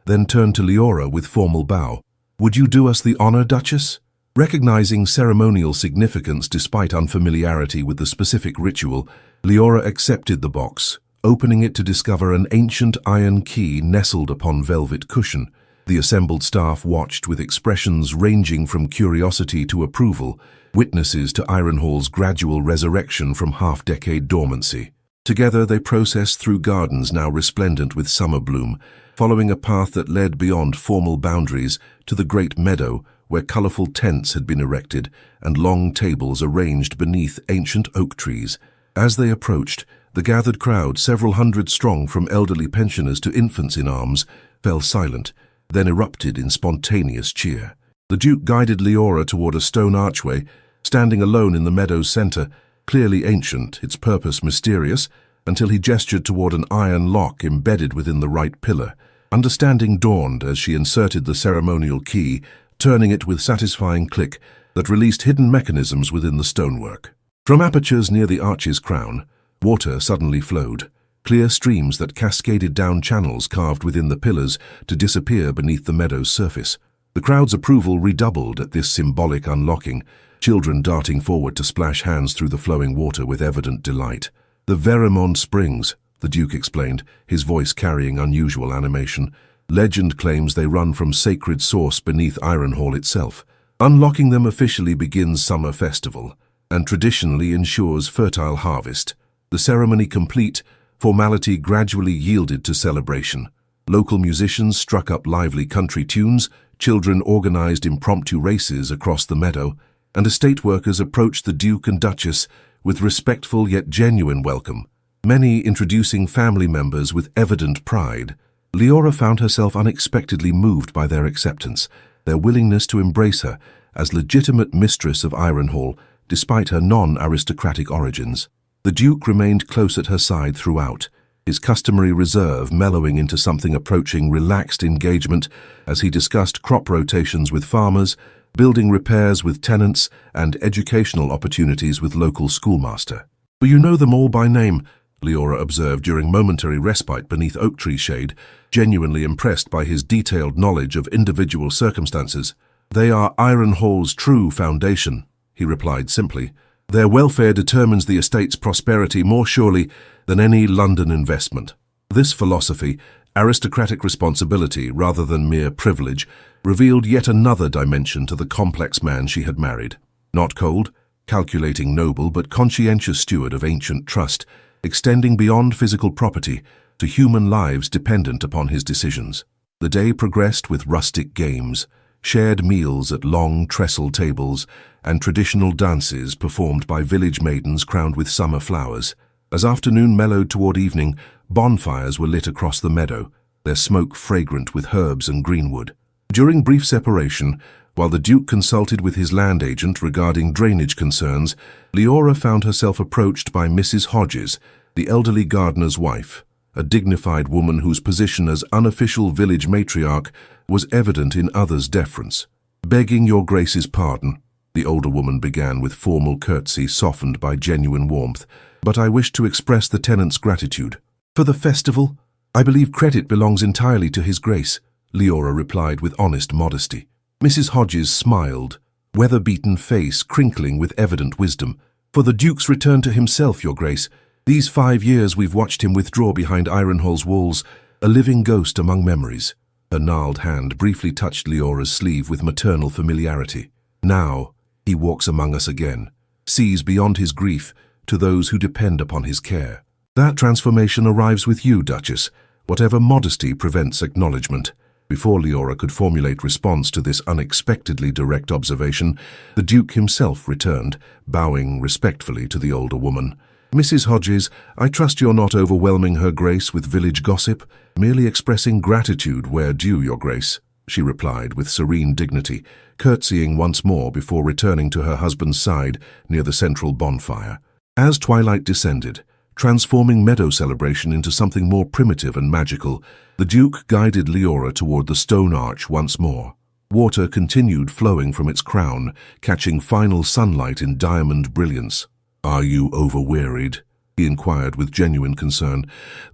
Speaker 1: then turned to Leora with formal bow. Would you do us the honor, Duchess? Recognizing ceremonial significance despite unfamiliarity with the specific ritual, Leora accepted the box, opening it to discover an ancient iron key nestled upon velvet cushion. The assembled staff watched with expressions ranging from curiosity to approval, witnesses to Ironhall's gradual resurrection from half-decade dormancy. Together they processed through gardens now resplendent with summer bloom, following a path that led beyond formal boundaries to the great meadow where colorful tents had been erected and long tables arranged beneath ancient oak trees. As they approached, the gathered crowd, several hundred strong from elderly pensioners to infants in arms, fell silent, then erupted in spontaneous cheer. The Duke guided Leora toward a stone archway, standing alone in the meadow's center, clearly ancient, its purpose mysterious, until he gestured toward an iron lock embedded within the right pillar. Understanding dawned as she inserted the ceremonial key, turning it with satisfying click that released hidden mechanisms within the stonework. From apertures near the arch's crown, water suddenly flowed, clear streams that cascaded down channels carved within the pillars to disappear beneath the meadow's surface. The crowd's approval redoubled at this symbolic unlocking, children darting forward to splash hands through the flowing water with evident delight. The Veramund Springs, the Duke explained, his voice carrying unusual animation. Legend claims they run from sacred source beneath Ironhall itself. Unlocking them officially begins summer festival, and traditionally ensures fertile harvest. The ceremony complete, formality gradually yielded to celebration. Local musicians struck up lively country tunes, children organized impromptu races across the meadow. and estate workers approached the Duke and Duchess with respectful yet genuine welcome, many introducing family members with evident pride. Leora found herself unexpectedly moved by their acceptance, their willingness to embrace her as legitimate mistress of Ironhall, despite her non-aristocratic origins. The Duke remained close at her side throughout, his customary reserve mellowing into something approaching relaxed engagement as he discussed crop rotations with farmers, building repairs with tenants, and educational opportunities with local schoolmaster. "But you know them all by name," Leora observed during momentary respite beneath oak tree shade, genuinely impressed by his detailed knowledge of individual circumstances. "They are Ironhall's true foundation," he replied simply. "Their welfare determines the estate's prosperity more surely than any London investment." This philosophy, aristocratic responsibility rather than mere privilege, revealed yet another dimension to the complex man she had married. Not cold, calculating noble but conscientious steward of ancient trust, extending beyond physical property to human lives dependent upon his decisions. The day progressed with rustic games, shared meals at long trestle tables, and traditional dances performed by village maidens crowned with summer flowers. As afternoon mellowed toward evening, bonfires were lit across the meadow, their smoke fragrant with herbs and greenwood. During brief separation, while the Duke consulted with his land agent regarding drainage concerns, Leora found herself approached by Mrs. Hodges, the elderly gardener's wife, a dignified woman whose position as unofficial village matriarch was evident in others' deference. "Begging your Grace's pardon," the older woman began with formal curtsy softened by genuine warmth, "but I wish to express the tenant's gratitude." "For the festival? I believe credit belongs entirely to His Grace," Leora replied with honest modesty. Mrs. Hodges smiled, weather-beaten face crinkling with evident wisdom. "For the Duke's return to himself, Your Grace. These 5 years we've watched him withdraw behind Ironhall's walls, a living ghost among memories." Her gnarled hand briefly touched Leora's sleeve with maternal familiarity. "Now, he walks among us again, sees beyond his grief to those who depend upon his care. That transformation arrives with you, Duchess, whatever modesty prevents acknowledgement." Before Leora could formulate response to this unexpectedly direct observation, the Duke himself returned, bowing respectfully to the older woman. "Mrs. Hodges, I trust you're not overwhelming Her Grace with village gossip, merely expressing gratitude where due, Your Grace," she replied with serene dignity, curtsying once more before returning to her husband's side near the central bonfire. As twilight descended, transforming meadow celebration into something more primitive and magical, the Duke guided Leora toward the stone arch once more. Water continued flowing from its crown, catching final sunlight in diamond brilliance. "Are you overwearied?" he inquired with genuine concern.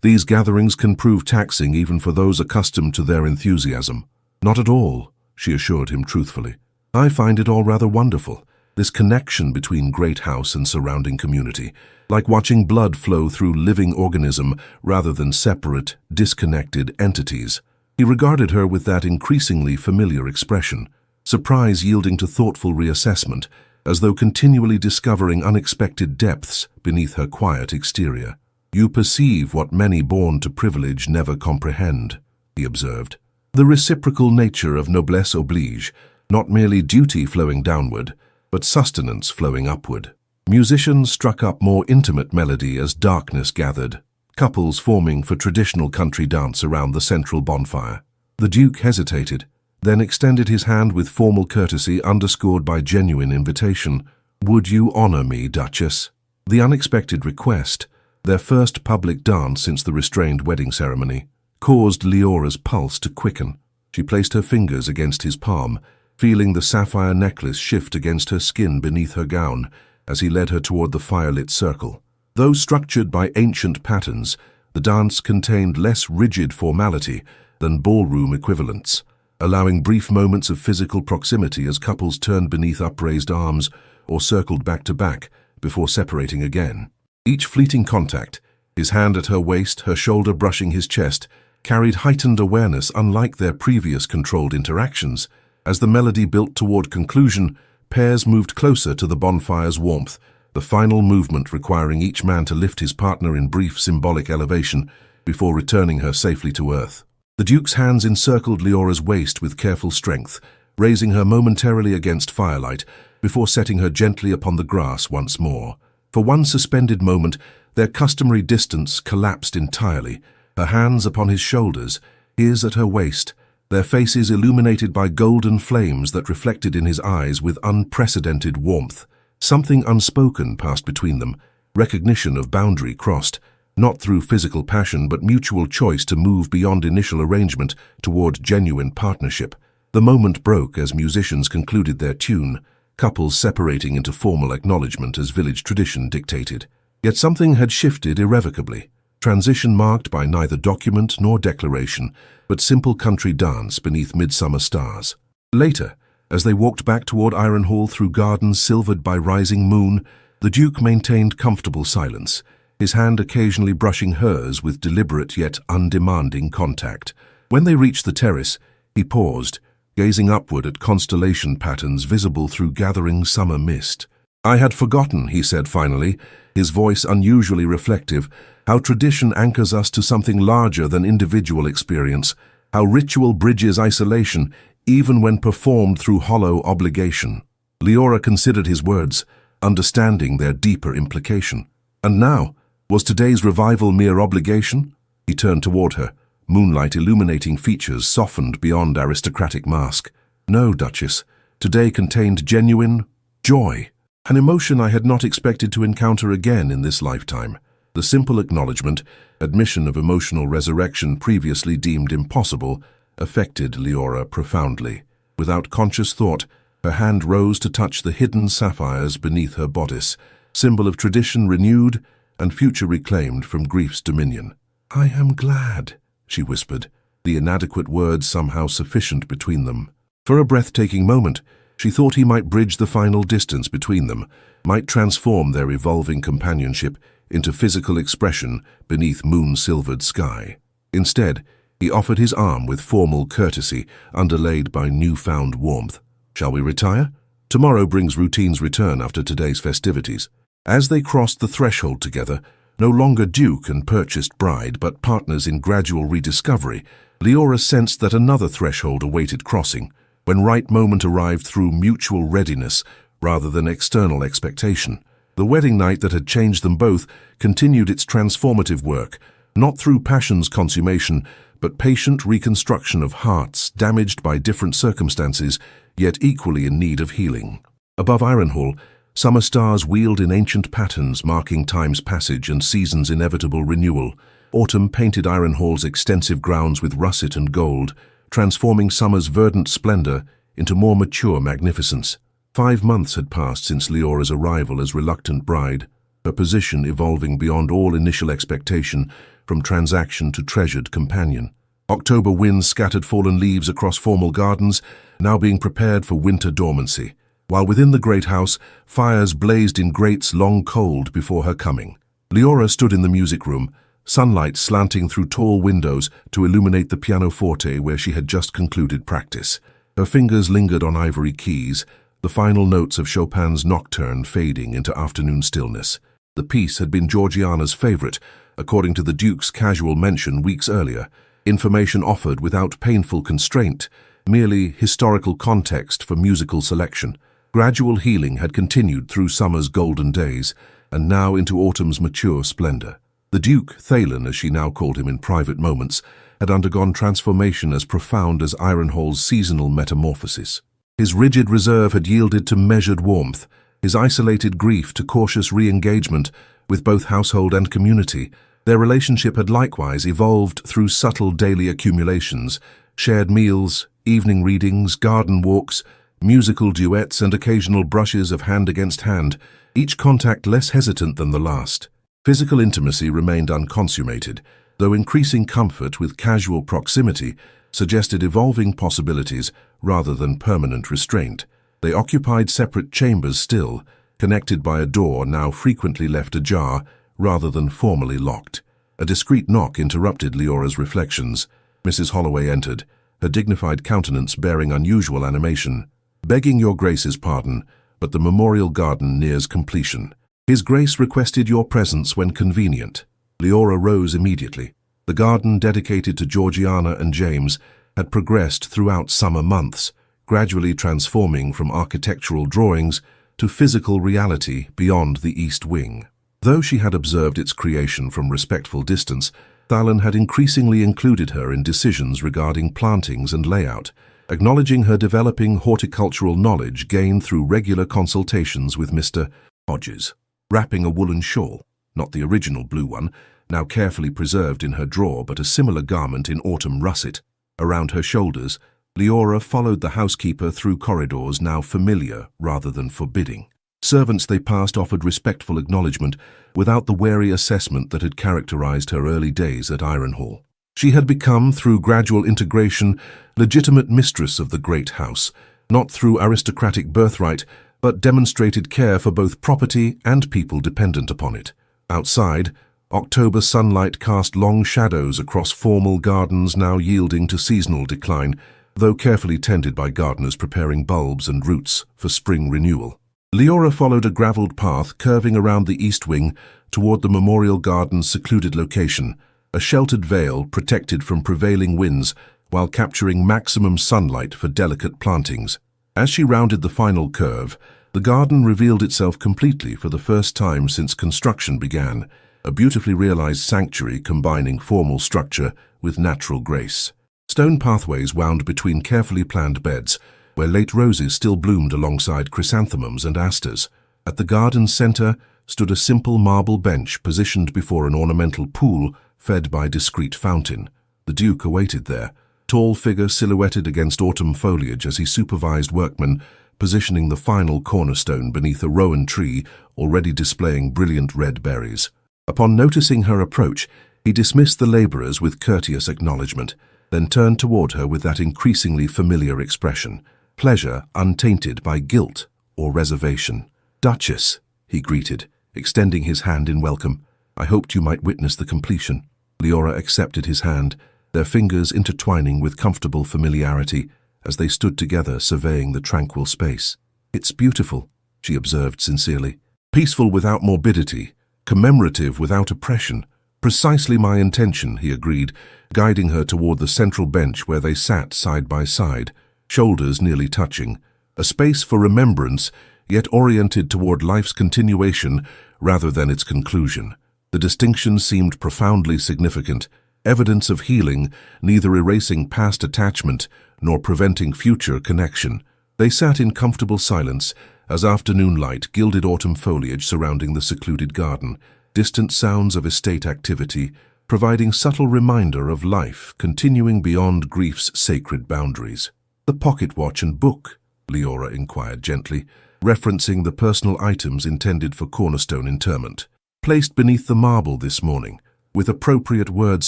Speaker 1: "These gatherings can prove taxing even for those accustomed to their enthusiasm." "Not at all," she assured him truthfully. "I find it all rather wonderful, this connection between great house and surrounding community, like watching blood flow through living organism rather than separate, disconnected entities." He regarded her with that increasingly familiar expression, surprise yielding to thoughtful reassessment, as though continually discovering unexpected depths beneath her quiet exterior. "You perceive what many born to privilege never comprehend," he observed. "The reciprocal nature of noblesse oblige, not merely duty flowing downward, but sustenance flowing upward." Musicians struck up more intimate melody as darkness gathered, couples forming for traditional country dance around the central bonfire. The Duke hesitated, then extended his hand with formal courtesy underscored by genuine invitation. "Would you honor me, Duchess?" The unexpected request, their first public dance since the restrained wedding ceremony, caused Leora's pulse to quicken. She placed her fingers against his palm, feeling the sapphire necklace shift against her skin beneath her gown as he led her toward the firelit circle. Though structured by ancient patterns, the dance contained less rigid formality than ballroom equivalents, allowing brief moments of physical proximity as couples turned beneath upraised arms or circled back to back before separating again. Each fleeting contact, his hand at her waist, her shoulder brushing his chest, carried heightened awareness unlike their previous controlled interactions. As the melody built toward conclusion, pairs moved closer to the bonfire's warmth, the final movement requiring each man to lift his partner in brief symbolic elevation before returning her safely to earth. The Duke's hands encircled Leora's waist with careful strength, raising her momentarily against firelight before setting her gently upon the grass once more. For one suspended moment, their customary distance collapsed entirely, her hands upon his shoulders, his at her waist, their faces illuminated by golden flames that reflected in his eyes with unprecedented warmth. Something unspoken passed between them, recognition of boundary crossed, not through physical passion but mutual choice to move beyond initial arrangement toward genuine partnership. The moment broke as musicians concluded their tune, couples separating into formal acknowledgement as village tradition dictated. Yet something had shifted irrevocably, transition marked by neither document nor declaration, but simple country dance beneath midsummer stars. Later, as they walked back toward Ironhall through gardens silvered by rising moon, the Duke maintained comfortable silence, his hand occasionally brushing hers with deliberate yet undemanding contact. When they reached the terrace, he paused, gazing upward at constellation patterns visible through gathering summer mist. "I had forgotten," he said finally, his voice unusually reflective, "how tradition anchors us to something larger than individual experience, how ritual bridges isolation, even when performed through hollow obligation." Leora considered his words, understanding their deeper implication. And now, was today's revival mere obligation? He turned toward her, moonlight illuminating features softened beyond aristocratic mask. "No, Duchess, today contained genuine joy, an emotion I had not expected to encounter again in this lifetime." The simple acknowledgement, admission of emotional resurrection previously deemed impossible, affected Leora profoundly. Without conscious thought, her hand rose to touch the hidden sapphires beneath her bodice, symbol of tradition renewed and future reclaimed from grief's dominion. "I am glad," she whispered, the inadequate words somehow sufficient between them. For a breathtaking moment, she thought he might bridge the final distance between them, might transform their evolving companionship into physical expression beneath moon-silvered sky. Instead, he offered his arm with formal courtesy, underlaid by newfound warmth. "Shall we retire? Tomorrow brings routine's return after today's festivities." As they crossed the threshold together, no longer Duke and purchased bride, but partners in gradual rediscovery, Leora sensed that another threshold awaited crossing, when right moment arrived through mutual readiness rather than external expectation. The wedding night that had changed them both continued its transformative work, not through passion's consummation, but patient reconstruction of hearts damaged by different circumstances, yet equally in need of healing. Above Ironhall, summer stars wheeled in ancient patterns marking time's passage and season's inevitable renewal. Autumn painted Ironhall's extensive grounds with russet and gold, transforming summer's verdant splendor into more mature magnificence. 5 months had passed since Leora's arrival as reluctant bride, her position evolving beyond all initial expectation, from transaction to treasured companion. October winds scattered fallen leaves across formal gardens, now being prepared for winter dormancy, while within the great house, fires blazed in grates long cold before her coming. Leora stood in the music room, sunlight slanting through tall windows to illuminate the pianoforte where she had just concluded practice. Her fingers lingered on ivory keys, the final notes of Chopin's Nocturne fading into afternoon stillness. The piece had been Georgiana's favorite, according to the Duke's casual mention weeks earlier, information offered without painful constraint, merely historical context for musical selection. Gradual healing had continued through summer's golden days, and now into autumn's mature splendor. The Duke, Thalen as she now called him in private moments, had undergone transformation as profound as Ironhall's seasonal metamorphosis. His rigid reserve had yielded to measured warmth, his isolated grief to cautious re-engagement with both household and community. Their relationship had likewise evolved through subtle daily accumulations, shared meals, evening readings, garden walks, musical duets and occasional brushes of hand against hand, each contact less hesitant than the last. Physical intimacy remained unconsummated, though increasing comfort with casual proximity suggested evolving possibilities rather than permanent restraint. They occupied separate chambers still, connected by a door now frequently left ajar rather than formally locked. A discreet knock interrupted Leora's reflections. Mrs. Holloway entered, her dignified countenance bearing unusual animation. "Begging your Grace's pardon, but the memorial garden nears completion. His Grace requested your presence when convenient." Leora rose immediately. The garden dedicated to Georgiana and James had progressed throughout summer months, gradually transforming from architectural drawings to physical reality beyond the East Wing. Though she had observed its creation from respectful distance, Thalen had increasingly included her in decisions regarding plantings and layout, acknowledging her developing horticultural knowledge gained through regular consultations with Mr. Hodges. Wrapping a woolen shawl, not the original blue one, now carefully preserved in her drawer but a similar garment in autumn russet, around her shoulders, Leora followed the housekeeper through corridors now familiar rather than forbidding. Servants they passed offered respectful acknowledgement without the wary assessment that had characterized her early days at Ironhall. She had become, through gradual integration, legitimate mistress of the great house, not through aristocratic birthright, but demonstrated care for both property and people dependent upon it. Outside, October sunlight cast long shadows across formal gardens now yielding to seasonal decline, though carefully tended by gardeners preparing bulbs and roots for spring renewal. Leora followed a gravelled path curving around the east wing toward the Memorial Garden's secluded location, a sheltered vale protected from prevailing winds while capturing maximum sunlight for delicate plantings. As she rounded the final curve, the garden revealed itself completely for the first time since construction began, a beautifully realized sanctuary combining formal structure with natural grace. Stone pathways wound between carefully planned beds, where late roses still bloomed alongside chrysanthemums and asters. At the garden's center stood a simple marble bench positioned before an ornamental pool fed by discreet fountain. The Duke awaited there, tall figure silhouetted against autumn foliage as he supervised workmen positioning the final cornerstone beneath a rowan tree already displaying brilliant red berries. Upon noticing her approach, he dismissed the laborers with courteous acknowledgement, then turned toward her with that increasingly familiar expression, pleasure untainted by guilt or reservation. "Duchess," he greeted, extending his hand in welcome. "I hoped you might witness the completion." Leora accepted his hand, their fingers intertwining with comfortable familiarity as they stood together surveying the tranquil space. "It's beautiful," she observed sincerely. "Peaceful without morbidity, commemorative without oppression. Precisely my intention," he agreed, guiding her toward the central bench where they sat side by side, shoulders nearly touching, a space for remembrance, yet oriented toward life's continuation rather than its conclusion. The distinction seemed profoundly significant, evidence of healing, neither erasing past attachment nor preventing future connection. They sat in comfortable silence as afternoon light gilded autumn foliage surrounding the secluded garden, distant sounds of estate activity, providing subtle reminder of life continuing beyond grief's sacred boundaries. "The pocket watch and book?" Leora inquired gently, referencing the personal items intended for cornerstone interment. "Placed beneath the marble this morning, with appropriate words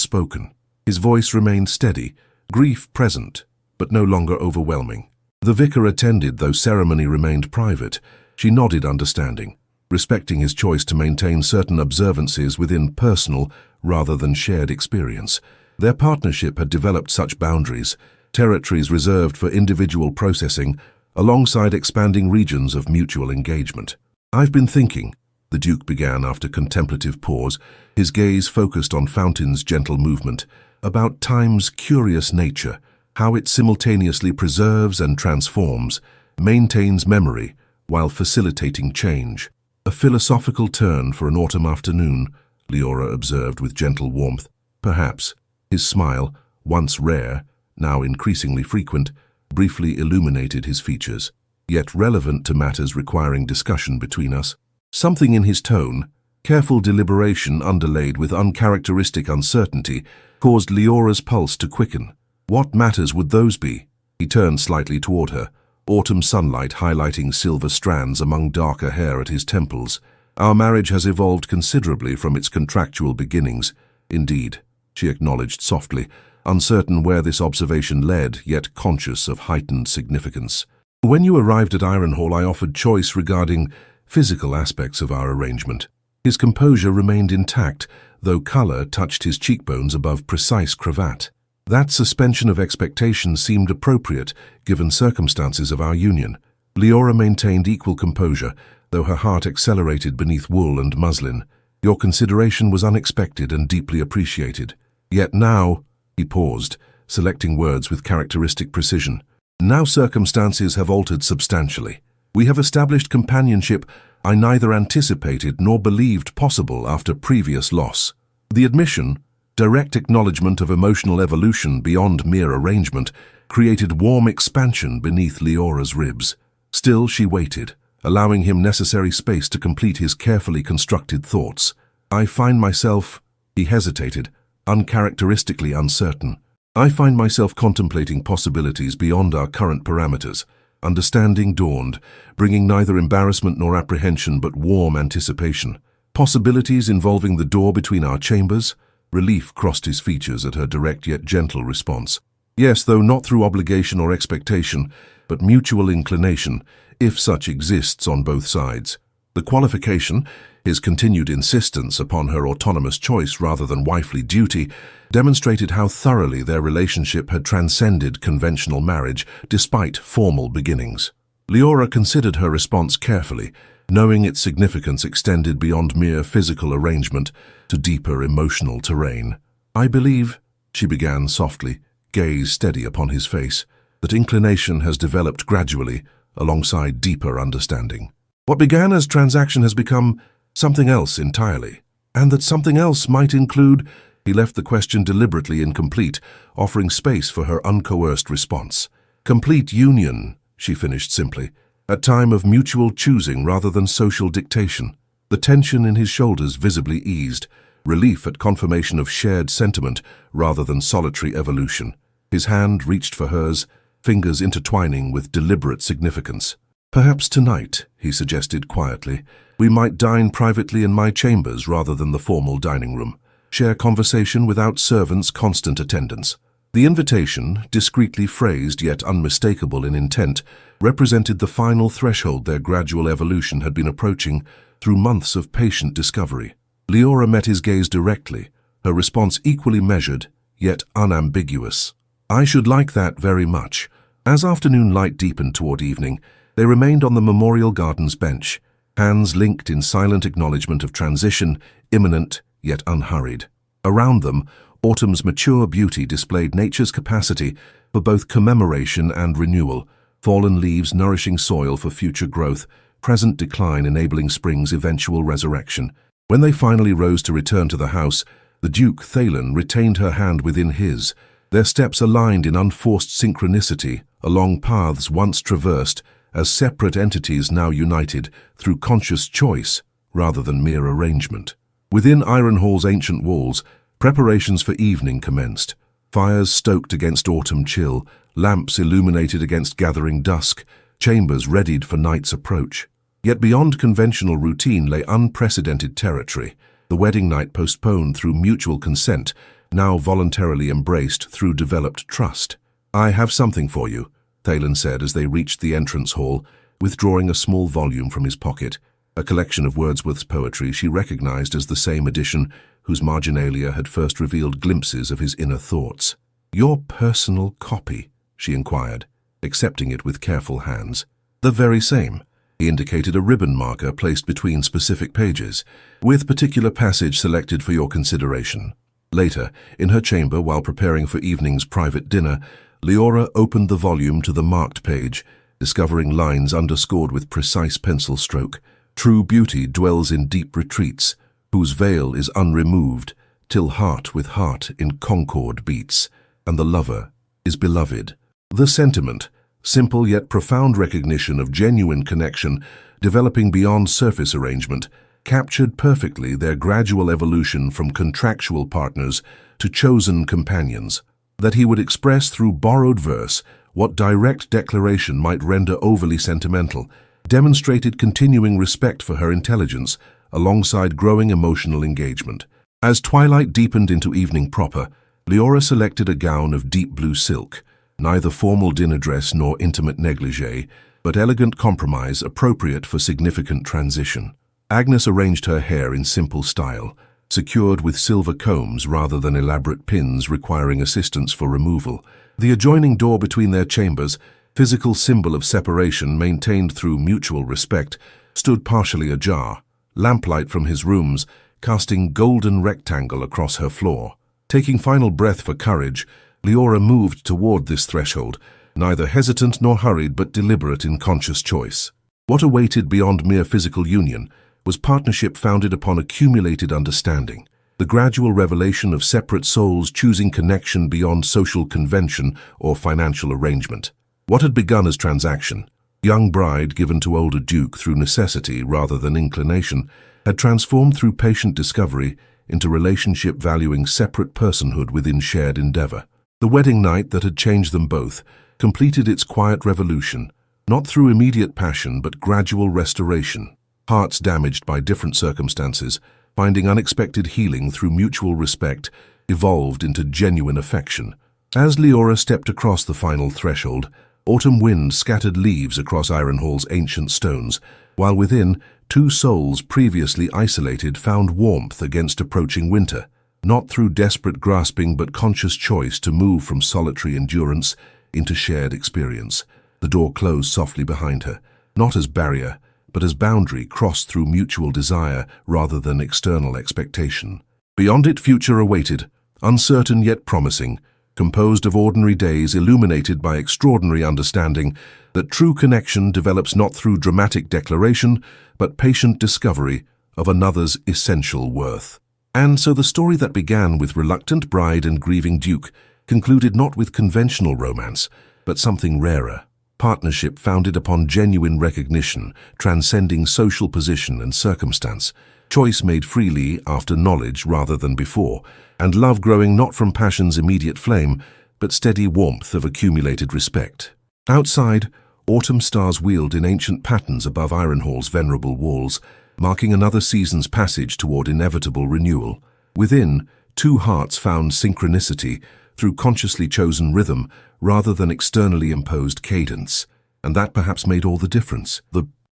Speaker 1: spoken." His voice remained steady, grief present, but no longer overwhelming. The vicar attended, though ceremony remained private. She nodded understanding, respecting his choice to maintain certain observances within personal rather than shared experience. Their partnership had developed such boundaries, territories reserved for individual processing, alongside expanding regions of mutual engagement. "I've been thinking," the Duke began after contemplative pause, his gaze focused on Fountain's gentle movement, "about time's curious nature, how it simultaneously preserves and transforms, maintains memory, while facilitating change." "A philosophical turn for an autumn afternoon," Leora observed with gentle warmth. "Perhaps." His smile, once rare, now increasingly frequent, briefly illuminated his features, yet relevant to matters requiring discussion between us. Something in his tone, careful deliberation underlaid with uncharacteristic uncertainty, caused Leora's pulse to quicken. What matters would those be? He turned slightly toward her, autumn sunlight highlighting silver strands among darker hair at his temples. "Our marriage has evolved considerably from its contractual beginnings." "Indeed," she acknowledged softly, uncertain where this observation led, yet conscious of heightened significance. "When you arrived at Ironhall, I offered choice regarding physical aspects of our arrangement." His composure remained intact, though color touched his cheekbones above precise cravat. That suspension of expectation seemed appropriate, given circumstances of our union. Leora maintained equal composure, though her heart accelerated beneath wool and muslin. "Your consideration was unexpected and deeply appreciated. Yet now," he paused, selecting words with characteristic precision, Now circumstances have altered substantially. We have established companionship I neither anticipated nor believed possible after previous loss. The admission, direct acknowledgement of emotional evolution beyond mere arrangement, created warm expansion beneath Leora's ribs. Still she waited, allowing him necessary space to complete his carefully constructed thoughts. I find myself, he hesitated, uncharacteristically uncertain. I find myself contemplating possibilities beyond our current parameters. Understanding dawned, bringing neither embarrassment nor apprehension but warm anticipation. Possibilities involving the door between our chambers? Relief crossed his features at her direct yet gentle response. Yes, though not through obligation or expectation, but mutual inclination, if such exists on both sides. The qualification, his continued insistence upon her autonomous choice rather than wifely duty, demonstrated how thoroughly their relationship had transcended conventional marriage despite formal beginnings. Leora considered her response carefully, knowing its significance extended beyond mere physical arrangement to deeper emotional terrain. I believe, she began softly, gaze steady upon his face, that inclination has developed gradually alongside deeper understanding. What began as transaction has become something else entirely, and that something else might include. He left the question deliberately incomplete, offering space for her uncoerced response. Complete union, she finished simply, a time of mutual choosing rather than social dictation. The tension in his shoulders visibly eased, relief at confirmation of shared sentiment rather than solitary evolution. His hand reached for hers, fingers intertwining with deliberate significance. Perhaps tonight, he suggested quietly, we might dine privately in my chambers rather than the formal dining room. Share conversation without servants' constant attendance. The invitation, discreetly phrased yet unmistakable in intent, represented the final threshold their gradual evolution had been approaching through months of patient discovery. Leora met his gaze directly, her response equally measured, yet unambiguous. I should like that very much. As afternoon light deepened toward evening, they remained on the Memorial Gardens bench, hands linked in silent acknowledgement of transition, imminent yet unhurried. Around them, autumn's mature beauty displayed nature's capacity for both commemoration and renewal, fallen leaves nourishing soil for future growth, present decline enabling spring's eventual resurrection. When they finally rose to return to the house, the Duke Thalen retained her hand within his, their steps aligned in unforced synchronicity along paths once traversed, as separate entities now united through conscious choice rather than mere arrangement. Within Ironhall's ancient walls, preparations for evening commenced. Fires stoked against autumn chill, lamps illuminated against gathering dusk, chambers readied for night's approach. Yet beyond conventional routine lay unprecedented territory, the wedding night postponed through mutual consent, now voluntarily embraced through developed trust. I have something for you, Thalen said as they reached the entrance hall, withdrawing a small volume from his pocket, a collection of Wordsworth's poetry she recognized as the same edition whose marginalia had first revealed glimpses of his inner thoughts. Your personal copy, she inquired, accepting it with careful hands. The very same. He indicated a ribbon marker placed between specific pages, with particular passage selected for your consideration. Later, in her chamber while preparing for evening's private dinner, Leora opened the volume to the marked page, discovering lines underscored with precise pencil stroke. True beauty dwells in deep retreats, whose veil is unremoved, till heart with heart in concord beats, and the lover is beloved. The sentiment, simple yet profound recognition of genuine connection, developing beyond surface arrangement, captured perfectly their gradual evolution from contractual partners to chosen companions. That he would express through borrowed verse what direct declaration might render overly sentimental, demonstrated continuing respect for her intelligence alongside growing emotional engagement. As twilight deepened into evening proper, Leora selected a gown of deep blue silk, neither formal dinner dress nor intimate negligee, but elegant compromise appropriate for significant transition. Agnes arranged her hair in simple style, secured with silver combs rather than elaborate pins requiring assistance for removal. The adjoining door between their chambers, physical symbol of separation maintained through mutual respect, stood partially ajar, lamplight from his rooms casting golden rectangle across her floor. Taking final breath for courage, Leora moved toward this threshold, neither hesitant nor hurried but deliberate in conscious choice. What awaited beyond mere physical union was partnership founded upon accumulated understanding, the gradual revelation of separate souls choosing connection beyond social convention or financial arrangement. What had begun as transaction, young bride given to older duke through necessity rather than inclination, had transformed through patient discovery into relationship valuing separate personhood within shared endeavor. The wedding night that had changed them both completed its quiet revolution, not through immediate passion but gradual restoration. Hearts damaged by different circumstances, finding unexpected healing through mutual respect, evolved into genuine affection. As Leora stepped across the final threshold, autumn wind scattered leaves across Ironhall's ancient stones, while within, two souls previously isolated found warmth against approaching winter, not through desperate grasping but conscious choice to move from solitary endurance into shared experience. The door closed softly behind her, not as barrier, but as boundary crossed through mutual desire rather than external expectation. Beyond it, future awaited, uncertain yet promising, composed of ordinary days illuminated by extraordinary understanding that true connection develops not through dramatic declaration, but patient discovery of another's essential worth. And so the story that began with reluctant bride and grieving duke concluded not with conventional romance, but something rarer. Partnership founded upon genuine recognition, transcending social position and circumstance, choice made freely after knowledge rather than before, and love growing not from passion's immediate flame, but steady warmth of accumulated respect. Outside, autumn stars wheeled in ancient patterns above Ironhall's venerable walls, marking another season's passage toward inevitable renewal. Within, two hearts found synchronicity through consciously chosen rhythm rather than externally imposed cadence, and that perhaps made all the difference.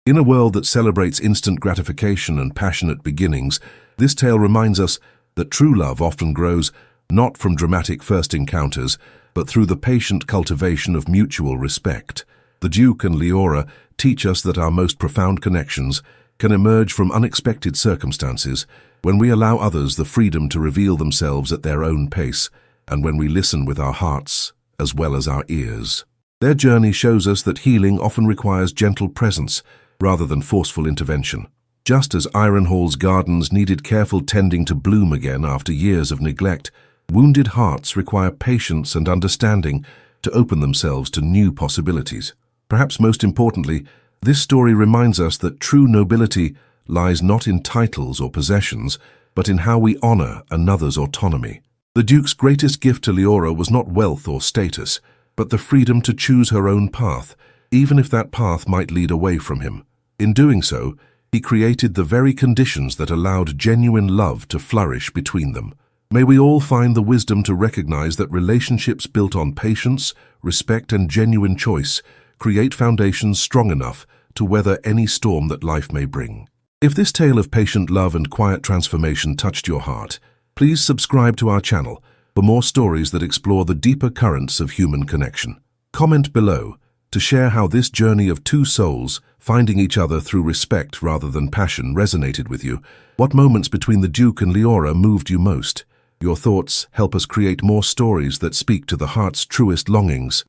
Speaker 1: In a world that celebrates instant gratification and passionate beginnings, this tale reminds us that true love often grows not from dramatic first encounters, but through the patient cultivation of mutual respect. The Duke and Leora teach us that our most profound connections can emerge from unexpected circumstances when we allow others the freedom to reveal themselves at their own pace, and when we listen with our hearts as well as our ears. Their journey shows us that healing often requires gentle presence rather than forceful intervention. Just as Ironhall's gardens needed careful tending to bloom again after years of neglect, wounded hearts require patience and understanding to open themselves to new possibilities. Perhaps most importantly, this story reminds us that true nobility lies not in titles or possessions, but in how we honor another's autonomy. The Duke's greatest gift to Leora was not wealth or status, but the freedom to choose her own path, even if that path might lead away from him. In doing so, he created the very conditions that allowed genuine love to flourish between them. May we all find the wisdom to recognize that relationships built on patience, respect, and genuine choice create foundations strong enough to weather any storm that life may bring. If this tale of patient love and quiet transformation touched your heart, please subscribe to our channel for more stories that explore the deeper currents of human connection. Comment below to share how this journey of two souls finding each other through respect rather than passion resonated with you. What moments between the Duke and Leora moved you most? Your thoughts help us create more stories that speak to the heart's truest longings.